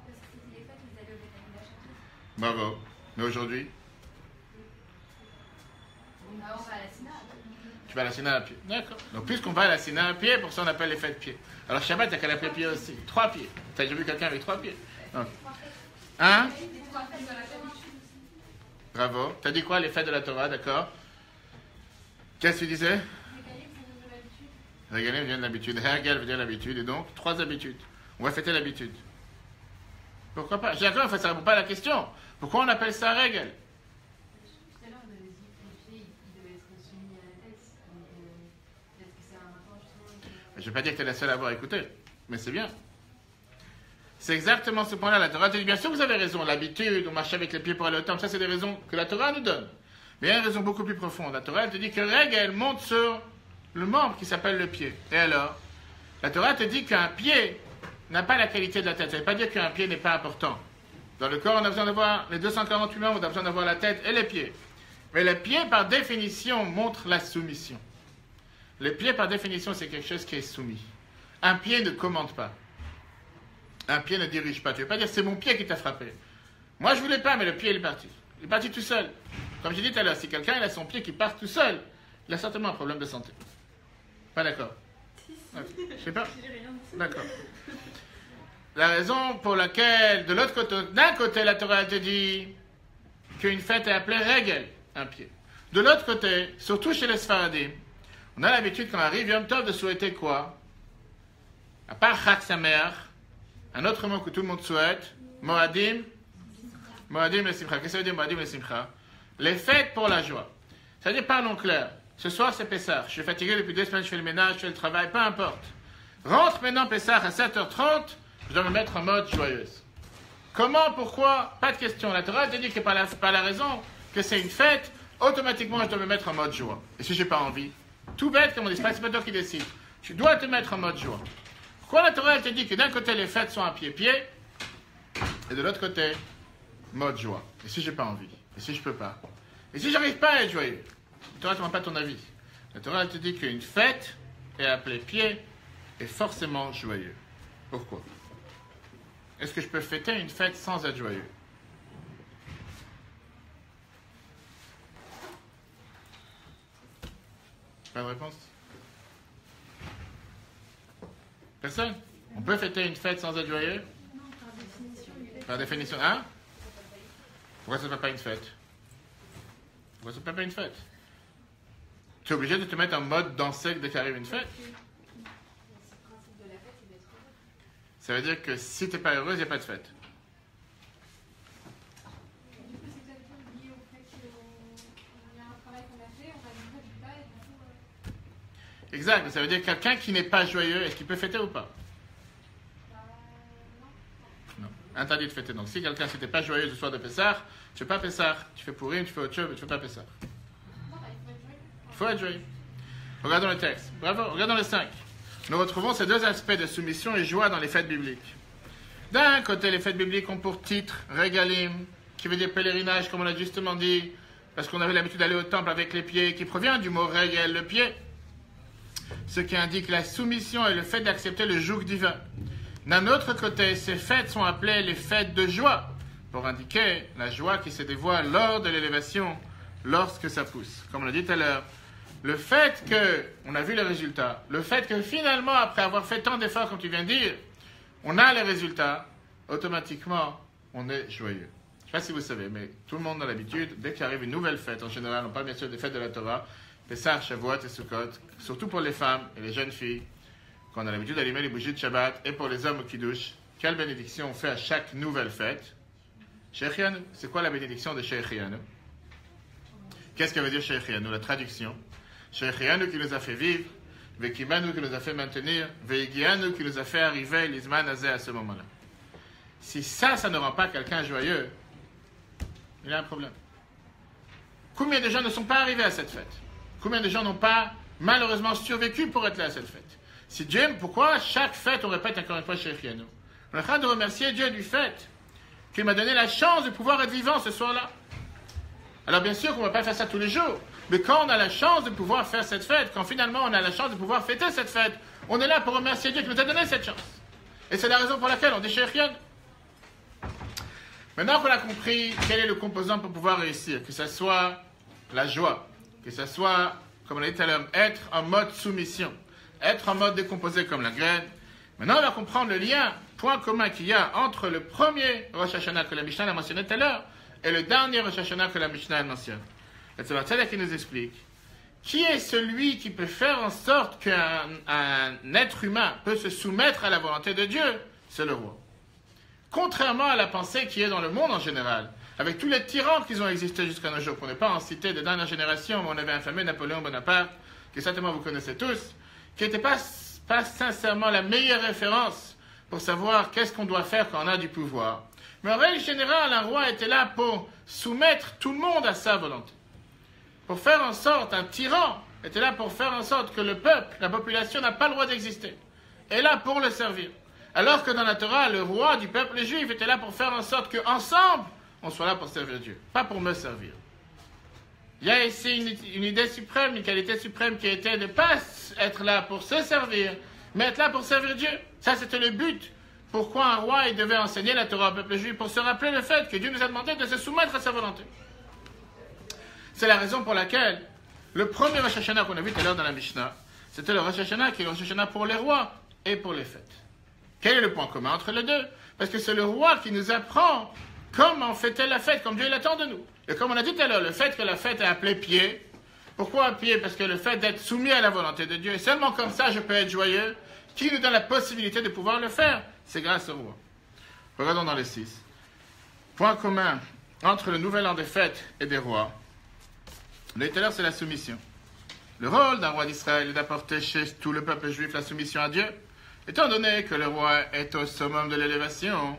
Parce que c'était les fêtes, vous allez au Beth Amikdash. Bravo. Mais aujourd'hui, On va à la Sina. tu vas à la Sina à pied. D'accord. Donc, puisqu'on va à la Sina à pied, pour ça on appelle les fêtes pieds. Alors, Shabbat, il n'y a qu'à l'appeler pied aussi. 3 pieds. Tu as déjà vu quelqu'un avec 3 pieds? Ok. Hein? Les 3 fêtes de la Torah. Bravo. Tu as dit quoi, les fêtes de la Torah, d'accord? Qu'est-ce que tu disais? Regalim vient de l'habitude. Hergel veut dire l'habitude. Et donc, 3 habitudes. On va fêter l'habitude. Pourquoi pas? J'ai d'accord, en fait, ça ne répond pas à la question. Pourquoi on appelle ça Regel? Tout à l'heure, on avait dit que les pieds, ils devaient être soumis à la tête. Donc, peut-être que c'est un rapport justement avec... Je ne vais pas dire que tu es la seule à avoir écouté, mais c'est bien. C'est exactement ce point-là. La Torah te dit, bien sûr, vous avez raison. L'habitude, on marche avec les pieds pour aller au temple, ça, c'est des raisons que la Torah nous donne. Mais il y a une raison beaucoup plus profonde. La Torah, elle te dit que Regel monte sur le membre qui s'appelle le pied. Et alors, la Torah te dit qu'un pied n'a pas la qualité de la tête. Ça ne veut pas dire qu'un pied n'est pas important. Dans le corps, on a besoin d'avoir les 248 membres, on a besoin d'avoir la tête et les pieds. Mais le pied, par définition, montre la soumission. Le pied, par définition, c'est quelque chose qui est soumis. Un pied ne commande pas. Un pied ne dirige pas. Tu ne veux pas dire, c'est mon pied qui t'a frappé. Moi, je ne voulais pas, mais le pied, il est parti. Il est parti tout seul. Comme j'ai dit tout à l'heure, si quelqu'un il a son pied qui part tout seul, il a certainement un problème de santé. Pas d'accord? Okay. Je sais pas. D'accord. La raison pour laquelle, de l'autre côté, d'un côté, la Torah te dit qu'une fête est appelée Regel, un pied. De l'autre côté, surtout chez les Sfaradim, on a l'habitude, quand arrive Yom Tov, de souhaiter quoi? À part Chag Sameach, un autre mot que tout le monde souhaite, Moadim, Moadim le Simcha. Qu'est-ce que ça veut dire Moadim le Simcha? Les fêtes pour la joie. C'est-à-dire, parlons clair. Ce soir, c'est Pessah. Je suis fatigué depuis 2 semaines, je fais le ménage, je fais le travail, peu importe. Rentre maintenant Pessah à 7h30, je dois me mettre en mode joyeuse. Comment, pourquoi? Pas de question. La Torah te dit que par la raison que c'est une fête, automatiquement, je dois me mettre en mode joie. Et si je n'ai pas envie? Tout bête, comme on dit, c'est pas toi qui décide. Tu dois te mettre en mode joie. Pourquoi la Torah te dit que d'un côté, les fêtes sont à pied-pied, et de l'autre côté, mode joie? Et si je n'ai pas envie? Et si je ne peux pas? Et si j'arrive pas à être joyeux? La Torah ne te demande pas ton avis. La Torah te dit qu'une fête est appelée pied est forcément joyeux. Pourquoi? Est-ce que je peux fêter une fête sans être joyeux? Pas de réponse? Personne? On peut fêter une fête sans être joyeux? Non, par définition. Par définition, hein? Pourquoi ça ne s'appelle pas une fête? Pourquoi ça ne s'appelle pas une fête? Tu es obligé de te mettre en mode danser dès qu'arrive une fête? Ça veut dire que si tu n'es pas heureuse, il n'y a pas de fête. Du coup, c'est peut-être lié au fait qu'il y a un travail qu'on a fait, on a des résultats et du coup... Exact. Ça veut dire que quelqu'un qui n'est pas joyeux, est-ce qu'il peut fêter ou pas? Non. Interdit de fêter. Donc si quelqu'un, si tu n'es pas joyeux le soir de Pessah, tu ne fais pas Pessah. Tu fais Purim, tu fais autre chose, mais tu ne fais pas Pessah. Il faut être joyeux. Regardons le texte. Bravo. Regardons les 5. Nous retrouvons ces 2 aspects de soumission et joie dans les fêtes bibliques. D'un côté, les fêtes bibliques ont pour titre Regalim, qui veut dire pèlerinage, comme on a justement dit, parce qu'on avait l'habitude d'aller au temple avec les pieds, qui provient du mot régel, le pied, ce qui indique la soumission et le fait d'accepter le joug divin. D'un autre côté, ces fêtes sont appelées les fêtes de joie, pour indiquer la joie qui se dévoile lors de l'élévation, lorsque ça pousse. Comme on l'a dit tout à l'heure, le fait que, on a vu les résultats, le fait que finalement, après avoir fait tant d'efforts, comme tu viens de dire, on a les résultats, automatiquement, on est joyeux. Je ne sais pas si vous savez, mais tout le monde a l'habitude, dès qu'il arrive une nouvelle fête, en général, on parle bien sûr des fêtes de la Torah, Pessah, Shavuot et Sukkot, surtout pour les femmes et les jeunes filles, quand on a l'habitude d'allumer les bougies de Shabbat, et pour les hommes au Kiddush, quelle bénédiction on fait à chaque nouvelle fête? Shechianu, c'est quoi la bénédiction de Shechianu? Qu'est-ce que veut dire Shechianu? La traduction. Shechianu qui nous a fait vivre, Vekimanu qui nous a fait maintenir, Veigianu qui nous a fait arriver, l'Izman Azeh à ce moment-là. Si ça ne rend pas quelqu'un joyeux, il y a un problème. Combien de gens ne sont pas arrivés à cette fête? Combien de gens n'ont pas malheureusement survécu pour être là à cette fête? Si Dieu aime, pourquoi chaque fête on répète encore une fois Shechianu? On est en train de remercier Dieu du fait qu'il m'a donné la chance de pouvoir être vivant ce soir-là. Alors bien sûr qu'on ne va pas faire ça tous les jours, mais quand on a la chance de pouvoir faire cette fête, quand finalement on a la chance de pouvoir fêter cette fête, on est là pour remercier Dieu qui nous a donné cette chance. Et c'est la raison pour laquelle on dit Shechianu. Maintenant qu'on a compris quel est le composant pour pouvoir réussir, que ce soit la joie, que ce soit, comme on l'a dit tout à l'heure, être en mode soumission, être en mode décomposé comme la graine, maintenant on va comprendre le lien, point commun qu'il y a entre le premier Rosh Hashanah que la Mishnah a mentionné tout à l'heure et le dernier Rosh Hashanah que la Mishnah mentionne. Et c'est ça qui nous explique qui est celui qui peut faire en sorte qu'un être humain peut se soumettre à la volonté de Dieu. C'est le roi. Contrairement à la pensée qui est dans le monde en général, avec tous les tyrans qui ont existé jusqu'à nos jours, pour ne pas en citer des dernières générations, mais on avait un fameux Napoléon Bonaparte, que certainement vous connaissez tous, qui n'était pas sincèrement la meilleure référence pour savoir qu'est-ce qu'on doit faire quand on a du pouvoir. Mais en règle générale, un roi était là pour soumettre tout le monde à sa volonté. Pour faire en sorte, un tyran était là pour faire en sorte que le peuple, la population n'a pas le droit d'exister. Et là pour le servir. Alors que dans la Torah, le roi du peuple juif était là pour faire en sorte qu'ensemble, on soit là pour servir Dieu, pas pour me servir. Il y a ici une idée suprême, une qualité suprême qui était de ne pas être là pour se servir, mais être là pour servir Dieu. Ça, c'était le but. Pourquoi un roi il devait enseigner la Torah au peuple juif? Pour se rappeler le fait que Dieu nous a demandé de se soumettre à sa volonté. C'est la raison pour laquelle le premier Rosh Hashanah qu'on a vu tout à l'heure dans la Mishnah, c'était le Rosh Hashanah qui est le Rosh Hashanah pour les rois et pour les fêtes. Quel est le point commun entre les deux? Parce que c'est le roi qui nous apprend comment fêter la fête, comme Dieu l'attend de nous. Et comme on a dit tout à l'heure, le fait que la fête est appelée pied, pourquoi pied? Parce que le fait d'être soumis à la volonté de Dieu, et seulement comme ça je peux être joyeux, qui nous donne la possibilité de pouvoir le faire? C'est grâce au roi. Regardons dans les 6. Point commun entre le nouvel an des fêtes et des rois. Tout à l'heure, c'est la soumission. Le rôle d'un roi d'Israël est d'apporter chez tout le peuple juif la soumission à Dieu. Étant donné que le roi est au summum de l'élévation,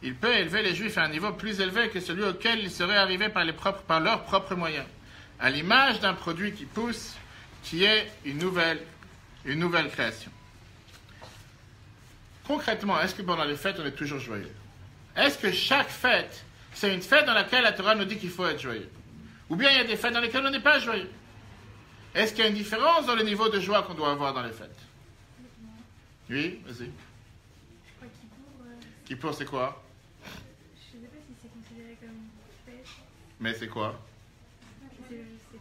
il peut élever les Juifs à un niveau plus élevé que celui auquel ils seraient arrivés par leurs propres moyens, à l'image d'un produit qui pousse, qui est une nouvelle création. Concrètement, est-ce que pendant les fêtes, on est toujours joyeux? Est-ce que chaque fête, c'est une fête dans laquelle la Torah nous dit qu'il faut être joyeux? Ou bien il y a des fêtes dans lesquelles on n'est pas joyeux? Est-ce qu'il y a une différence dans le niveau de joie qu'on doit avoir dans les fêtes? Oui, vas-y. Kippour, c'est quoi? Je ne sais pas si c'est considéré comme fête. Mais c'est quoi? C'est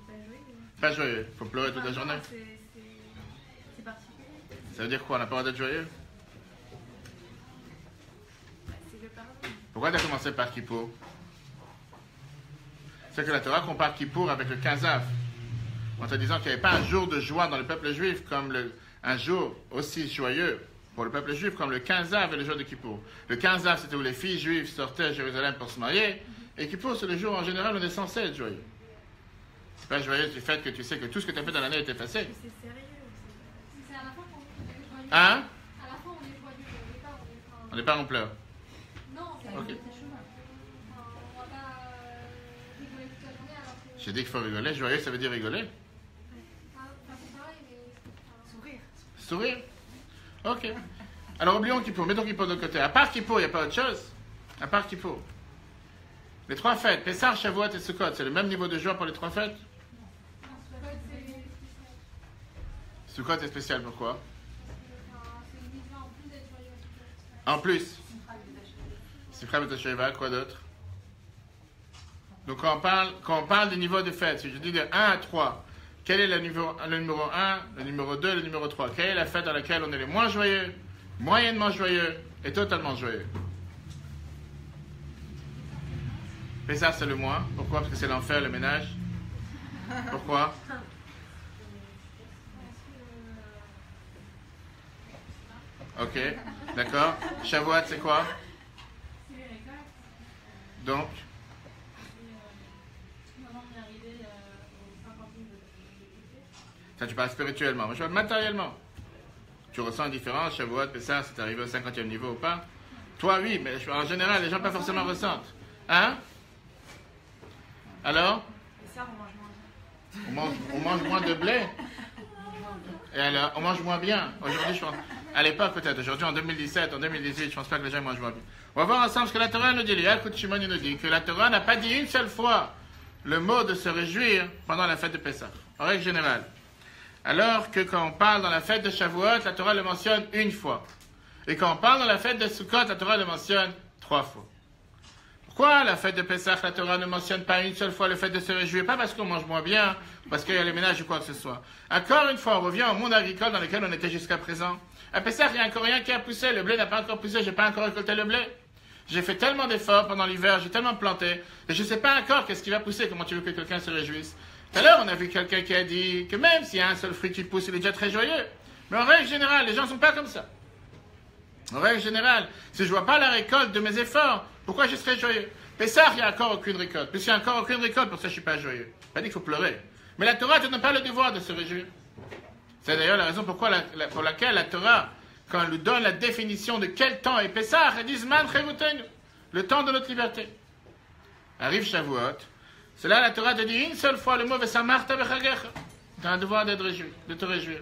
pas joyeux. Pas joyeux. Il faut pleurer toute la journée. C'est particulier. Ça veut dire quoi? On n'a pas le droit d'être joyeux? C'est le pardon. Pourquoi tu as commencé par Kippour? C'est que la Torah compare Kippour avec le 15 Av, en te disant qu'il n'y avait pas un jour de joie dans le peuple juif comme un jour aussi joyeux pour le peuple juif comme le 15 Av et le jour de Kippour. Le 15 Av, c'était où les filles juives sortaient à Jérusalem pour se marier, et Kippour, c'est le jour en général où on est censé être joyeux. C'est pas joyeux du fait que tu sais que tout ce que tu as fait dans l'année est effacé. C'est sérieux. C'est à la fin qu'on est joyeux. Hein? À la fin, on est joyeux. On n'est pas en pleurs. Non, c'est Ok. Enfin, on va pas rigoler toute la journée alors que. J'ai dit qu'il faut rigoler. Joyeux, ça veut dire rigoler. Enfin, c'est pareil, mais. Sourire. Sourire. Ok. Alors oublions Kippour. Mettons Kippour de côté. À part Kippour, il n'y a pas autre chose. À part Kippour. Les trois fêtes, Pessah, Shavuot et Sukkot, c'est le même niveau de joie pour les trois fêtes? Sukkot est spécial, pourquoi? En plus. Simcha B'Tasheva, quoi d'autre? Donc quand on parle des niveaux de fête, si je dis de 1 à 3, quel est le numéro 1, le numéro 2, le numéro 3? Quelle est la fête dans laquelle on est le moins joyeux, moyennement joyeux et totalement joyeux? Pessah, c'est le moins. Pourquoi? Parce que c'est l'enfer, le ménage. Pourquoi? Ok, d'accord. Shavuot, c'est quoi? Donc ça, tu parles spirituellement. Moi, je parle matériellement. Tu ressens une différence, Shavuot, Pessah, c'est arrivé au 50e niveau ou pas? Toi, oui, mais en général, les gens pas forcément ressentent. Hein? Alors? On mange moins de blé. Et alors, on mange moins bien. Aujourd'hui, je pense... À l'époque, peut-être. Aujourd'hui, en 2017, en 2018, je pense pas que les gens mangent moins bien. On va voir ensemble ce que la Torah nous dit. L'écoute Shimon nous dit que la Torah n'a pas dit une seule fois le mot de se réjouir pendant la fête de Pessah. En règle générale. Alors que quand on parle dans la fête de Shavuot, la Torah le mentionne une fois. Et quand on parle dans la fête de Sukkot, la Torah le mentionne 3 fois. Pourquoi la fête de Pessah, la Torah ne mentionne pas une seule fois le fait de se réjouir? Pas parce qu'on mange moins bien, parce qu'il y a les ménages ou quoi que ce soit. Encore une fois, on revient au monde agricole dans lequel on était jusqu'à présent. À Pessah, il n'y a encore rien qui a poussé. Le blé n'a pas encore poussé, je n'ai pas encore récolté le blé. J'ai fait tellement d'efforts pendant l'hiver, j'ai tellement planté, et je ne sais pas encore qu'est-ce qui va pousser. Comment tu veux que quelqu'un se réjouisse? Tout à l'heure, on a vu quelqu'un qui a dit que même s'il y a un seul fruit qui pousse, il est déjà très joyeux. Mais en règle générale, les gens ne sont pas comme ça. En règle générale, si je ne vois pas la récolte de mes efforts, pourquoi je serais joyeux? Pessah, il n'y a encore aucune récolte. Puisqu'il n'y a encore aucune récolte, pour ça je ne suis pas joyeux. Pas dit qu'il faut pleurer. Mais la Torah ne donne pas le devoir de se réjouir. C'est d'ailleurs la raison pour laquelle la Torah, quand elle nous donne la définition de quel temps est Pessah, elle dit Zman Chevutenu, le temps de notre liberté. Arrive Shavuot. C'est là la Torah te dit une seule fois le mot Vesamarta Bechagecha. Tu as un devoir de te réjouir.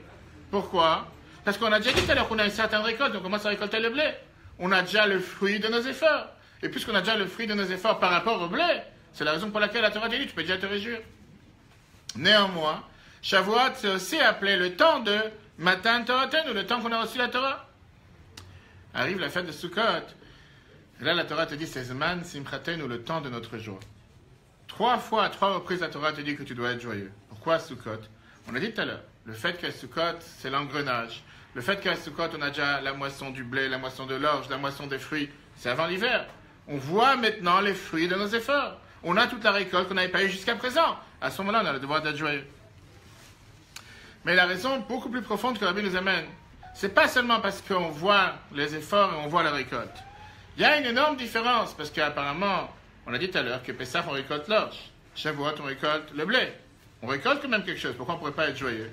Pourquoi? Parce qu'on a déjà dit tout à l'heure qu'on a une certaine récolte, on commence à récolter le blé. On a déjà le fruit de nos efforts. Et puisqu'on a déjà le fruit de nos efforts par rapport au blé, c'est la raison pour laquelle la Torah te dit tu peux déjà te réjouir. Néanmoins, Shavuot, c'est aussi appelé le temps de Matan Toraten, ou le temps qu'on a reçu la Torah. Arrive la fête de Sukkot. Et là, la Torah te dit c'est Zman Simchaten, ou le temps de notre joie. 3 fois, à 3 reprises, la Torah te dit que tu dois être joyeux. Pourquoi Sukkot? On a dit tout à l'heure, le fait qu'à Sukkot, c'est l'engrenage. Le fait qu'à Sukkot, on a déjà la moisson du blé, la moisson de l'orge, la moisson des fruits, c'est avant l'hiver. On voit maintenant les fruits de nos efforts. On a toute la récolte qu'on n'avait pas eue jusqu'à présent. À ce moment-là, on a le devoir d'être joyeux. Mais la raison beaucoup plus profonde que Rabbi nous amène, c'est pas seulement parce qu'on voit les efforts et on voit la récolte. Il y a une énorme différence, parce qu'apparemment, on a dit tout à l'heure que Pessah, on récolte l'orge. Shavuot, on récolte le blé. On récolte quand même quelque chose. Pourquoi on ne pourrait pas être joyeux?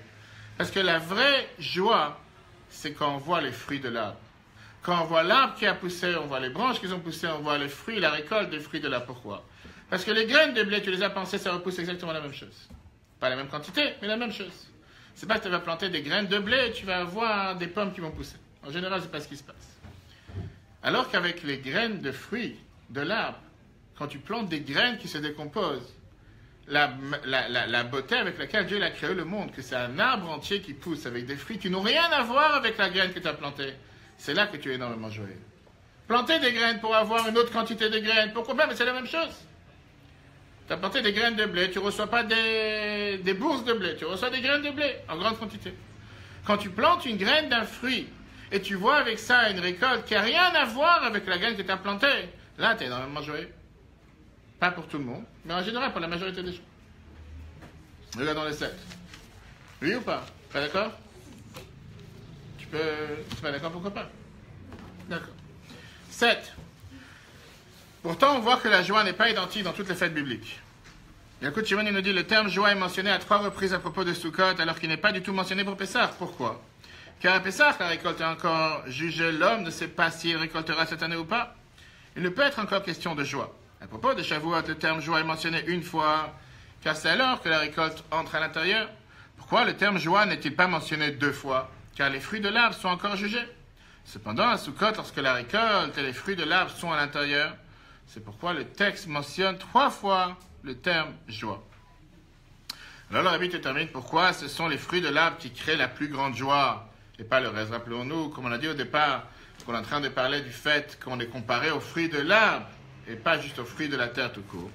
Parce que la vraie joie, c'est quand on voit les fruits de l'arbre. Quand on voit l'arbre qui a poussé, on voit les branches qui ont poussé, on voit les fruits, la récolte des fruits de l'arbre. Pourquoi? Parce que les graines de blé, tu les as pensées, ça repousse exactement la même chose. Pas la même quantité, mais la même chose. C'est pas que tu vas planter des graines de blé et tu vas avoir des pommes qui vont pousser. En général, c'est pas ce qui se passe. Alors qu'avec les graines de fruits de l'arbre, quand tu plantes des graines qui se décomposent, la beauté avec laquelle Dieu a créé le monde, que c'est un arbre entier qui pousse avec des fruits qui n'ont rien à voir avec la graine que tu as plantée, c'est là que tu es énormément joyeux. Planter des graines pour avoir une autre quantité de graines, pourquoi pas? Mais c'est la même chose. Tu as planté des graines de blé, tu ne reçois pas des bourses de blé, tu reçois des graines de blé en grande quantité. Quand tu plantes une graine d'un fruit et tu vois avec ça une récolte qui n'a rien à voir avec la graine que tu as plantée, là tu es énormément joyeux. Pas pour tout le monde, mais en général pour la majorité des gens. Regardons les 7. Oui ou pas? Pas d'accord? Tu es pas d'accord, pourquoi pas? D'accord. 7. Pourtant, on voit que la joie n'est pas identique dans toutes les fêtes bibliques. Écoute, Shimon nous dit le terme joie est mentionné à 3 reprises à propos de Sukkot, alors qu'il n'est pas du tout mentionné pour Pessah. Pourquoi? Car à Pessah, la récolte est encore jugée, l'homme ne sait pas s'il récoltera cette année ou pas. Il ne peut être encore question de joie. À propos de Shavuot, le terme joie est mentionné une fois, car c'est alors que la récolte entre à l'intérieur. Pourquoi le terme joie n'est-il pas mentionné 2 fois? Car les fruits de l'arbre sont encore jugés. Cependant, à Sukkot, lorsque la récolte et les fruits de l'arbre sont à l'intérieur, C'est pourquoi le texte mentionne 3 fois le terme joie. Alors le Rabbi te termine pourquoi ce sont les fruits de l'arbre qui créent la plus grande joie et pas le reste. Rappelons-nous, comme on a dit au départ, qu'on est en train de parler du fait qu'on est comparé aux fruits de l'arbre et pas juste aux fruits de la terre tout court.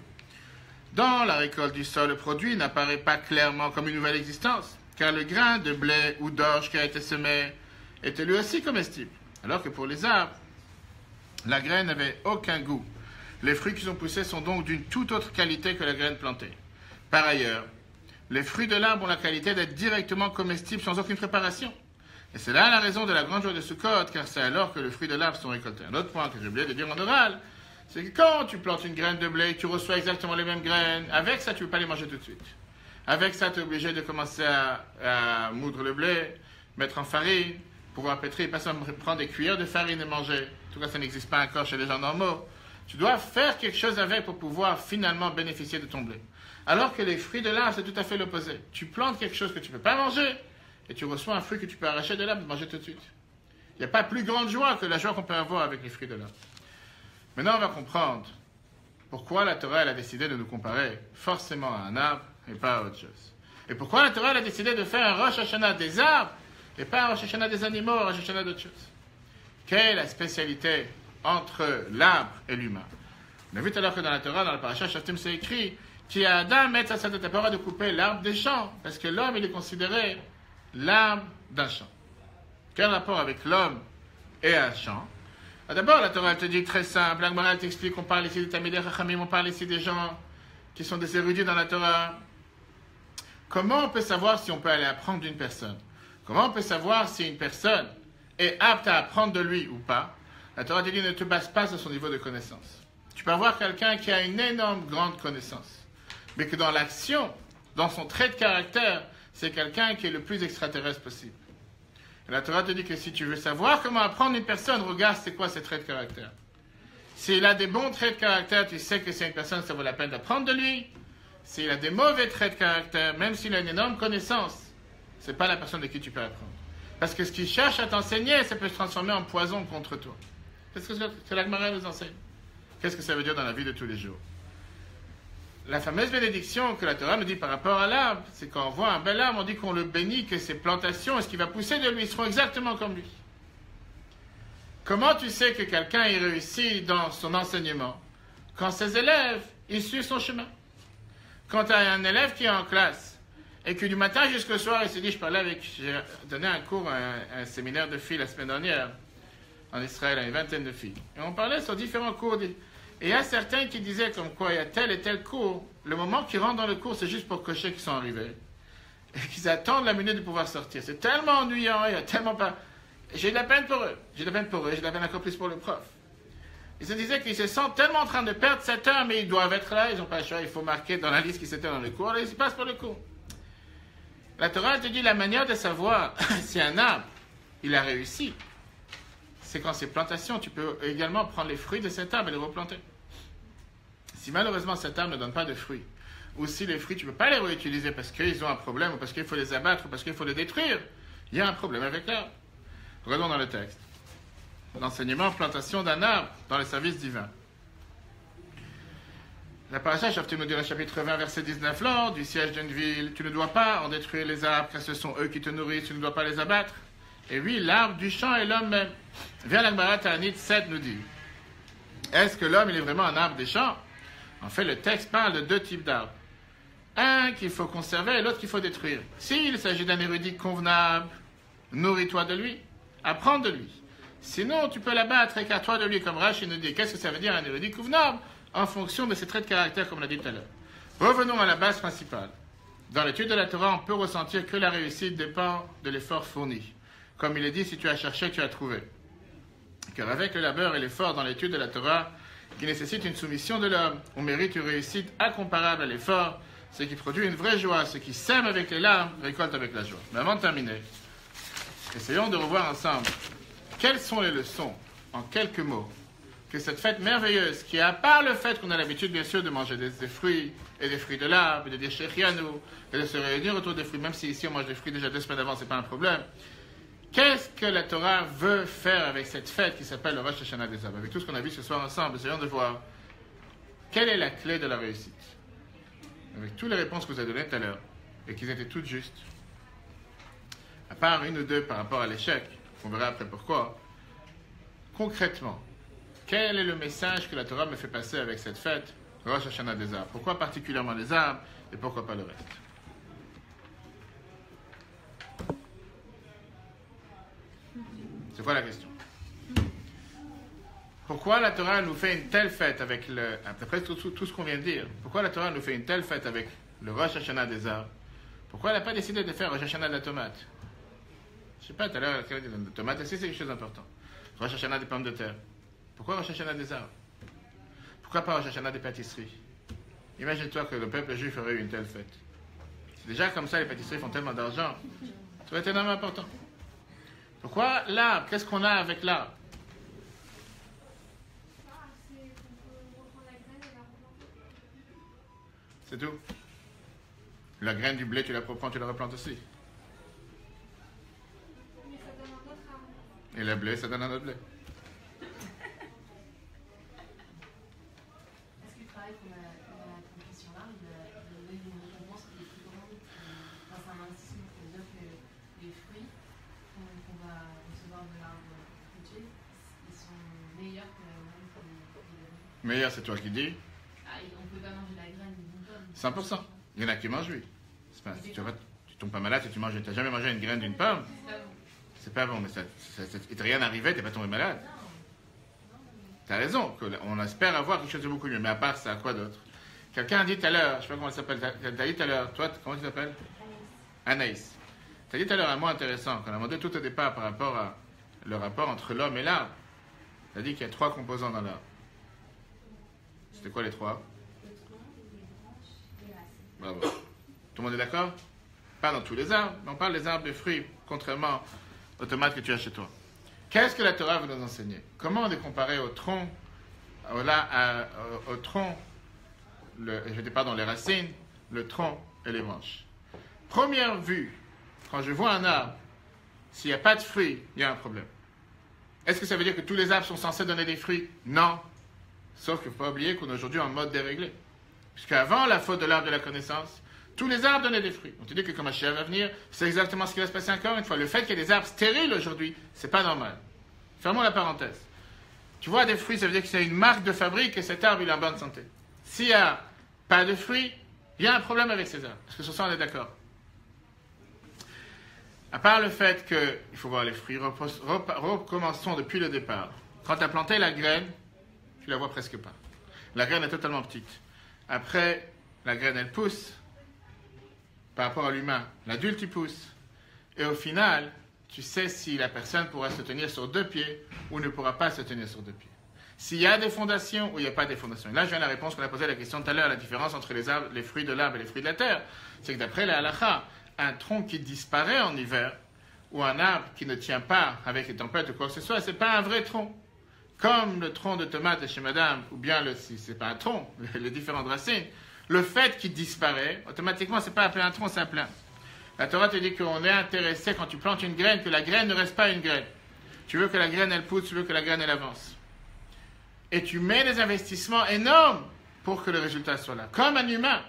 Dans la récolte du sol, le produit n'apparaît pas clairement comme une nouvelle existence, car le grain de blé ou d'orge qui a été semé était lui aussi comestible, alors que pour les arbres, la graine n'avait aucun goût. Les fruits qui sont poussés sont donc d'une toute autre qualité que la graine plantée. Par ailleurs, les fruits de l'arbre ont la qualité d'être directement comestibles sans aucune préparation. Et c'est là la raison de la grande joie de Sukkot, car c'est alors que les fruits de l'arbre sont récoltés. Un autre point que j'ai oublié de dire en oral, c'est que quand tu plantes une graine de blé, tu reçois exactement les mêmes graines. Avec ça, tu ne peux pas les manger tout de suite. Avec ça, tu es obligé de commencer à moudre le blé, mettre en farine, pouvoir pétrir, pas seulement prendre des cuillères de farine et manger. En tout cas, ça n'existe pas encore chez les gens normaux. Tu dois faire quelque chose avec pour pouvoir finalement bénéficier de ton blé. Alors que les fruits de l'arbre, c'est tout à fait l'opposé. Tu plantes quelque chose que tu ne peux pas manger et tu reçois un fruit que tu peux arracher de l'arbre et manger tout de suite. Il n'y a pas plus grande joie que la joie qu'on peut avoir avec les fruits de l'arbre. Maintenant, on va comprendre pourquoi la Torah elle a décidé de nous comparer forcément à un arbre et pas à autre chose. Et pourquoi la Torah elle a décidé de faire un Rosh Hashanah des arbres et pas un Rosh Hashanah des animaux, un Rosh Hashanah d'autre chose. Quelle est la spécialité entre l'arbre et l'humain? On a vu tout à l'heure que dans la Torah, dans la paracha Shoftim, c'est écrit qui a Adam met sa Torah de couper l'arbre des champs, parce que l'homme il est considéré l'arbre d'un champ. Quel rapport avec l'homme et un champ? D'abord, la Torah elle te dit très simple, la Gemara elle t'explique qu'on parle ici des Talmidei Chachamim, on parle ici des gens qui sont des érudits dans la Torah. Comment on peut savoir si on peut aller apprendre d'une personne? Comment on peut savoir si une personne est apte à apprendre de lui ou pas? La Torah te dit ne te base pas sur son niveau de connaissance. Tu peux avoir quelqu'un qui a une énorme grande connaissance, mais que dans l'action, dans son trait de caractère, c'est quelqu'un qui est le plus extraterrestre possible. Et la Torah te dit que si tu veux savoir comment apprendre une personne, regarde c'est quoi ses traits de caractère. S'il a des bons traits de caractère, tu sais que c'est une personne, ça vaut la peine d'apprendre de lui. S'il a des mauvais traits de caractère, même s'il a une énorme connaissance, c'est pas la personne de qui tu peux apprendre. Parce que ce qu'il cherche à t'enseigner, ça peut se transformer en poison contre toi. Qu'est-ce que la Gemara nous enseigne? Qu'est-ce que ça veut dire dans la vie de tous les jours? La fameuse bénédiction que la Torah nous dit par rapport à l'arbre, c'est quand on voit un bel arbre, on dit qu'on le bénit, que ses plantations et ce qui va pousser de lui seront exactement comme lui. Comment tu sais que quelqu'un est réussi dans son enseignement? Quand ses élèves, ils suivent son chemin. Quand tu as un élève qui est en classe et que du matin jusqu'au soir, il se dit, j'ai donné un cours à un séminaire de filles la semaine dernière en Israël à une vingtaine de filles. Et on parlait sur différents cours. Et il y a certains qui disaient comme quoi il y a tel et tel cours, le moment qu'ils rentrent dans le cours, c'est juste pour cocher qu'ils sont arrivés. Et qu'ils attendent la minute de pouvoir sortir. C'est tellement ennuyant, il y a tellement pas... J'ai de la peine pour eux. J'ai de la peine encore plus pour le prof. Ils se disaient qu'ils se sentent tellement en train de perdre 7 heures, mais ils doivent être là, ils n'ont pas le choix, il faut marquer dans la liste qu'ils étaient dans le cours, et ils passent pour le cours. La Torah te dit la manière de savoir si un arbre, il a réussi, c'est quand c'est plantation, tu peux également prendre les fruits de cet arbre et les replanter. Si malheureusement cet arbre ne donne pas de fruits, ou si les fruits, tu ne peux pas les réutiliser parce qu'ils ont un problème, ou parce qu'il faut les abattre, ou parce qu'il faut les détruire, il y a un problème avec l'arbre. Regardons dans le texte. L'enseignement, plantation d'un arbre dans le service divin. La paracha Shoftim nous dit dans le chapitre 20, verset 19, lors du siège d'une ville, tu ne dois pas en détruire les arbres, car ce sont eux qui te nourrissent, tu ne dois pas les abattre. Et oui, l'arbre du champ est l'homme même. Viens la Gemara Ta'anit 7 nous dit, est-ce que l'homme il est vraiment un arbre des champs? En fait, le texte parle de 2 types d'arbres. Un qu'il faut conserver et l'autre qu'il faut détruire. S'il s'agit d'un érudit convenable, nourris-toi de lui, apprends de lui. Sinon, tu peux l'abattre, écarte-toi de lui, comme Rashi nous dit. Qu'est-ce que ça veut dire un érudit convenable? En fonction de ses traits de caractère, comme on l'a dit tout à l'heure. Revenons à la base principale. Dans l'étude de la Torah, on peut ressentir que la réussite dépend de l'effort fourni. Comme il est dit, si tu as cherché, tu as trouvé. Car avec le labeur et l'effort dans l'étude de la Torah, qui nécessite une soumission de l'homme, on mérite une réussite incomparable à l'effort, ce qui produit une vraie joie, ce qui sème avec les larmes, récolte avec la joie. Mais avant de terminer, essayons de revoir ensemble quelles sont les leçons, en quelques mots, que cette fête merveilleuse, qui à part le fait qu'on a l'habitude bien sûr de manger des fruits, et des fruits de l'arbre, et de dire Shechianu, et de se réunir autour des fruits, même si ici on mange des fruits déjà 2 semaines avant, c'est pas un problème. Qu'est-ce que la Torah veut faire avec cette fête qui s'appelle le Rosh Hashanah des arbres? Avec tout ce qu'on a vu ce soir ensemble, essayons de voir Quelle est la clé de la réussite? Avec toutes les réponses que vous avez données tout à l'heure, et qu'ils étaient toutes justes, à part une ou deux par rapport à l'échec, on verra après pourquoi, concrètement, quel est le message que la Torah me fait passer avec cette fête, Rosh Hashanah des arbres? Pourquoi particulièrement les arbres, et pourquoi pas le reste? C'est quoi la question? Pourquoi la Torah nous fait une telle fête avec après tout ce qu'on vient de dire, pourquoi la Torah nous fait une telle fête avec le Rosh Hashanah des arbres? Pourquoi elle n'a pas décidé de faire Rosh Hashanah de la tomate? Je ne sais pas, tout à l'heure, la tomate aussi, c'est quelque chose d'important. Rosh Hashanah des pommes de terre. Pourquoi Rosh Hashanah des arbres? Pourquoi pas Rosh Hashanah des pâtisseries? Imagine-toi que le peuple juif aurait eu une telle fête. C'est déjà comme ça, les pâtisseries font tellement d'argent. Ça va être énormément important. Pourquoi l'arbre? Qu'est-ce qu'on a avec l'arbre? C'est tout. La graine du blé, tu la reprends, tu la replantes aussi. Mais ça donne un autre arbre. Et le blé, ça donne un autre blé. Est-ce que le travail qu'on a accompli sur l'arbre, il donne une récompense qui est plus grande? C'est un investissement, c'est-à-dire que les fruits qu'on va recevoir de l'arbre fruitier, ils sont meilleurs que la graine qu'on a. Meilleur, c'est toi qui dis. Ah, on ne peut pas manger la graine d'une pomme. 100%. Il y en a qui mangent, oui. Tu tombes pas malade si tu manges. Tu n'as jamais mangé une graine d'une pomme. C'est pas bon, mais il t'est rien arrivé, tu n'es pas tombé malade. Tu as raison, on espère avoir quelque chose de beaucoup mieux. Mais à part ça, quoi d'autre? Quelqu'un a dit tout à l'heure, je ne sais pas comment elle s'appelle, tu as dit tout à l'heure, toi, comment tu t'appelles? Anaïs. Tu as dit tout à l'heure un mot intéressant, qu'on a demandé tout au départ par rapport à le rapport entre l'homme et l'arbre. Tu as dit qu'il y a 3 composants dans l'arbre. C'était quoi les 3? Bravo. Tout le monde est d'accord? Pas dans tous les arbres, mais on parle des arbres de fruits, contrairement aux tomates que tu as chez toi. Qu'est-ce que la Torah veut nous enseigner? Comment on est comparé au tronc, au tronc, les racines, le tronc et les branches? Première vue, quand je vois un arbre, s'il n'y a pas de fruits, il y a un problème. Est-ce que ça veut dire que tous les arbres sont censés donner des fruits? Non. Sauf qu'il ne faut pas oublier qu'on est aujourd'hui en mode déréglé. Puisqu'avant la faute de l'arbre de la connaissance, tous les arbres donnaient des fruits. On te dit que quand Mashiach va venir, c'est exactement ce qui va se passer encore une fois. Le fait qu'il y ait des arbres stériles aujourd'hui, c'est pas normal. Fermons la parenthèse. Tu vois des fruits, ça veut dire que c'est une marque de fabrique et cet arbre il est en bonne santé. S'il n'y a pas de fruits, il y a un problème avec ces arbres. Est-ce que sur ça on est d'accord? À part le fait qu'il faut voir les fruits, recommençons depuis le départ. Quand tu as planté la graine, tu la vois presque pas. La graine est totalement petite. Après, la graine elle pousse. Par rapport à l'humain, l'adulte il pousse. Et au final, tu sais si la personne pourra se tenir sur 2 pieds ou ne pourra pas se tenir sur 2 pieds. S'il y a des fondations ou il n'y a pas des fondations. Et là, je viens à la réponse qu'on a posée à la question tout à l'heure, la différence entre les fruits de l'arbre et les fruits de la terre. C'est que d'après la halakha, un tronc qui disparaît en hiver ou un arbre qui ne tient pas avec les tempêtes ou quoi que ce soit, ce n'est pas un vrai tronc. Comme le tronc de tomate chez madame, ou bien si ce n'est pas un tronc, les différentes racines, le fait qu'il disparaît, automatiquement, ce n'est pas appelé un tronc, c'est un plant. La Torah te dit qu'on est intéressé, quand tu plantes une graine, que la graine ne reste pas une graine. Tu veux que la graine, elle pousse, tu veux que la graine, elle avance. Et tu mets des investissements énormes pour que le résultat soit là. Comme un humain.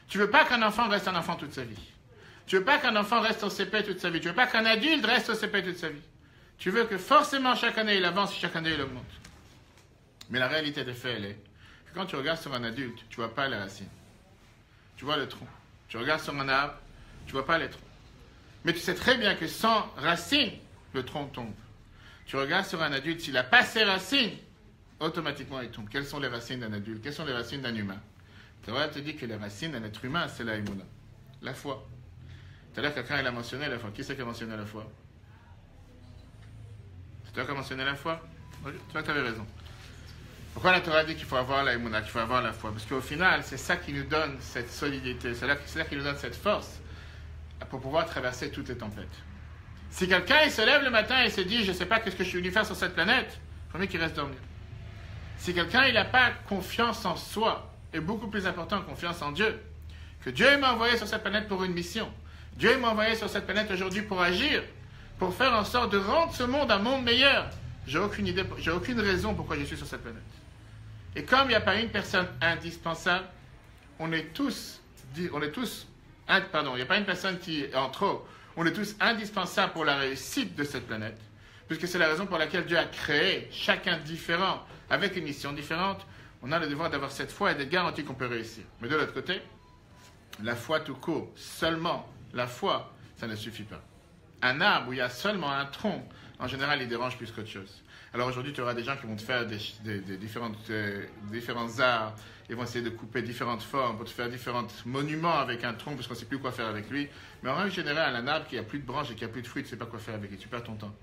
Tu ne veux pas qu'un enfant reste un enfant toute sa vie. Tu ne veux pas qu'un enfant reste au CP toute sa vie. Tu ne veux pas qu'un adulte reste au CP toute sa vie. Tu veux que forcément, chaque année, il avance et chaque année, il augmente. Mais la réalité des faits, elle est que quand tu regardes sur un adulte, tu ne vois pas les racines. Tu vois le tronc. Tu regardes sur un arbre, tu ne vois pas les troncs. Mais tu sais très bien que sans racines, le tronc tombe. Tu regardes sur un adulte, s'il n'a pas ses racines, automatiquement il tombe. Quelles sont les racines d'un adulte? Quelles sont les racines d'un humain? La Torah te dit que les racines d'un être humain, c'est la émouna, la foi. Tout à l'heure, quelqu'un il a mentionné la foi. Qui c'est qui a mentionné la foi? C'est toi qui as mentionné la foi? Oui, toi, tu avais raison. Pourquoi la Torah dit qu'il faut avoir la émouna, qu'il faut avoir la foi? Parce qu'au final, c'est ça qui nous donne cette solidité, c'est ça qui nous donne cette force pour pouvoir traverser toutes les tempêtes. Si quelqu'un il se lève le matin et se dit « je ne sais pas qu'est-ce que je suis venu faire sur cette planète », il faut mieux qu'il reste dormir. Si quelqu'un il n'a pas confiance en soi, et beaucoup plus important, confiance en Dieu, que Dieu m'a envoyé sur cette planète pour une mission, Dieu m'a envoyé sur cette planète aujourd'hui pour agir, pour faire en sorte de rendre ce monde un monde meilleur, j'ai aucune idée, j'ai aucune raison pourquoi je suis sur cette planète. Et comme il n'y a pas une personne indispensable, il n'y a pas une personne qui est en trop. On est tous indispensables pour la réussite de cette planète, puisque c'est la raison pour laquelle Dieu a créé chacun différent, avec une mission différente. On a le devoir d'avoir cette foi et d'être garanti qu'on peut réussir. Mais de l'autre côté, la foi tout court, seulement la foi, ça ne suffit pas. Un arbre où il y a seulement un tronc, en général, il dérange plus qu'autre chose. Alors aujourd'hui, tu auras des gens qui vont te faire des différents arts, ils vont essayer de couper différentes formes pour te faire différents monuments avec un tronc parce qu'on ne sait plus quoi faire avec lui. Mais en règle générale, un arbre qui n'a plus de branches et qui n'a plus de fruits, tu ne sais pas quoi faire avec lui, tu perds ton temps.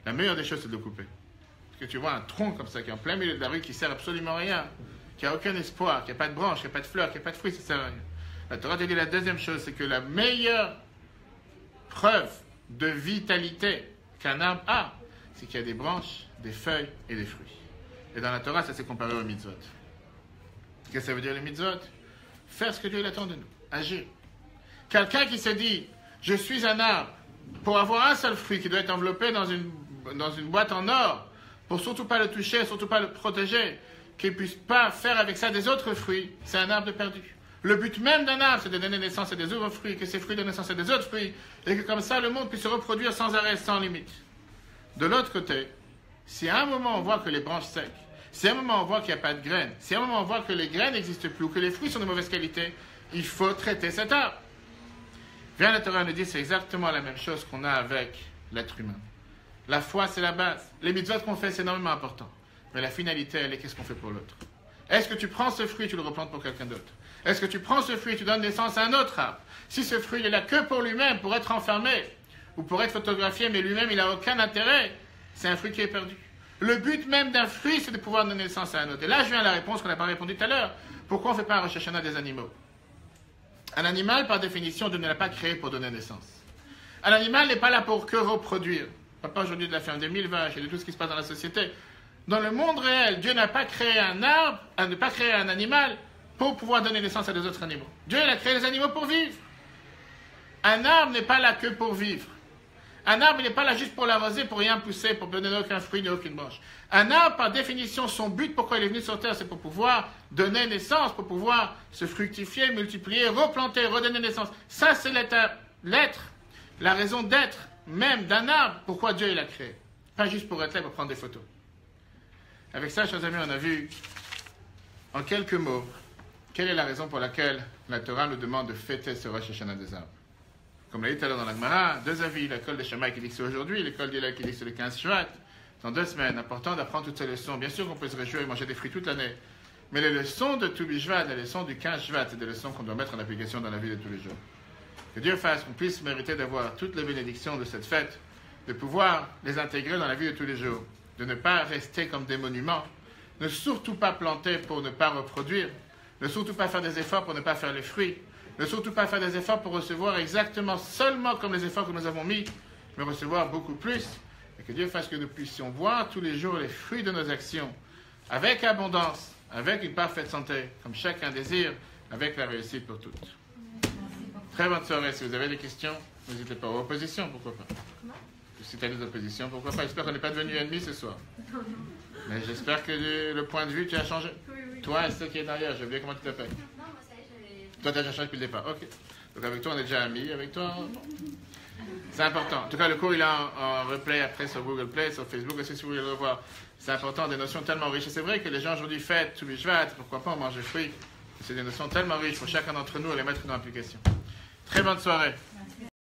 La meilleure des choses, c'est de le couper. Parce que tu vois un tronc comme ça qui est en plein milieu de la rue qui ne sert absolument à rien, qui n'a aucun espoir, qui n'a pas de branches, qui n'a pas de fleurs, qui n'a pas de fruits, ça ne sert à rien. La Torah te dit la deuxième chose, c'est que la meilleure preuve de vitalité qu'un arbre a, c'est qu'il y a des branches, des feuilles et des fruits. Et dans la Torah, ça s'est comparé aux mitzvot. Qu'est-ce que ça veut dire les mitzvot? Faire ce que Dieu attend de nous, agir. Quelqu'un qui se dit, je suis un arbre, pour avoir un seul fruit qui doit être enveloppé dans une boîte en or, pour surtout pas le toucher, surtout pas le protéger, qu'il ne puisse pas faire avec ça des autres fruits, c'est un arbre de perdu. Le but même d'un arbre, c'est de donner naissance à des autres fruits, que ces fruits donnent naissance à des autres fruits, et que comme ça, le monde puisse se reproduire sans arrêt, sans limite. De l'autre côté, si à un moment on voit que les branches sèchent, si à un moment on voit qu'il n'y a pas de graines, si à un moment on voit que les graines n'existent plus, ou que les fruits sont de mauvaise qualité, il faut traiter cet arbre. Viens, la Torah nous dit, c'est exactement la même chose qu'on a avec l'être humain. La foi, c'est la base. Les mitzvot qu'on fait, c'est énormément important. Mais la finalité, elle est qu'est-ce qu'on fait pour l'autre. Est-ce que tu prends ce fruit et tu le replantes pour quelqu'un d'autre? Est-ce que tu prends ce fruit et tu donnes naissance à un autre arbre? Si ce fruit est là que pour lui-même, pour être enfermé, ou pour être photographié, mais lui-même, il n'a aucun intérêt, c'est un fruit qui est perdu. Le but même d'un fruit, c'est de pouvoir donner naissance à un autre. Et là, je viens à la réponse qu'on n'a pas répondu tout à l'heure. Pourquoi on ne fait pas un Rosh Hashanah des animaux? Un animal, par définition, Dieu ne l'a pas créé pour donner naissance. Un animal n'est pas là pour que reproduire. On ne parle pas aujourd'hui de la ferme des 1000 vaches et de tout ce qui se passe dans la société. Dans le monde réel, Dieu n'a pas créé un arbre, n'a pas créé un animal pour pouvoir donner naissance à des autres animaux. Dieu il a créé les animaux pour vivre. Un arbre n'est pas là que pour vivre. Un arbre n'est pas là juste pour l'arroser, pour rien pousser, pour donner aucun fruit ni aucune branche. Un arbre, par définition, son but, pourquoi il est venu sur Terre, c'est pour pouvoir donner naissance, pour pouvoir se fructifier, multiplier, replanter, redonner naissance. Ça, c'est l'être, la raison d'être même d'un arbre, pourquoi Dieu l'a créé. Pas juste pour être là, pour prendre des photos. Avec ça, chers amis, on a vu, en quelques mots, quelle est la raison pour laquelle la Torah nous demande de fêter ce Rosh Hashanah des arbres. Comme l'a dit tout à l'heure dans la Gemara, deux avis, l'école de Shammai qui dit que c'est aujourd'hui, l'école d'Hillel qui dit que c'est le 15 Shvat. Dans 2 semaines, important d'apprendre toutes ces leçons. Bien sûr qu'on peut se réjouir et manger des fruits toute l'année, mais les leçons de Toubi Shvat, les leçons du 15 Shvat, c'est des leçons qu'on doit mettre en application dans la vie de tous les jours. Que Dieu fasse qu'on puisse mériter d'avoir toutes les bénédictions de cette fête, de pouvoir les intégrer dans la vie de tous les jours, de ne pas rester comme des monuments, ne surtout pas planter pour ne pas reproduire, ne surtout pas faire des efforts pour ne pas faire les fruits, ne surtout pas faire des efforts pour recevoir exactement seulement comme les efforts que nous avons mis, mais recevoir beaucoup plus, et que Dieu fasse que nous puissions voir tous les jours les fruits de nos actions, avec abondance, avec une parfaite santé, comme chacun désire, avec la réussite pour toutes. Très bonne soirée. Si vous avez des questions, n'hésitez pas. Ou opposition, pourquoi pas. Si tu as des oppositions, pourquoi pas. J'espère qu'on n'est pas devenus ennemis ce soir. Mais j'espère que le point de vue, tu as changé. Oui. Toi et ceux qui est derrière, j'ai oublié comment tu t'appelles. Non, moi, ça y est, j'avais. Toi, tu as déjà changé depuis le départ. Ok. Donc avec toi, on est déjà amis. Avec toi, c'est important. En tout cas, le cours, il est en replay après sur Google Play, sur Facebook aussi, si vous voulez le revoir. C'est important, des notions tellement riches. Et c'est vrai que les gens aujourd'hui fêtent tout Bishvat, pourquoi pas, on mange des fruits. C'est des notions tellement riches pour chacun d'entre nous à les mettre dans l'application. Très bonne soirée.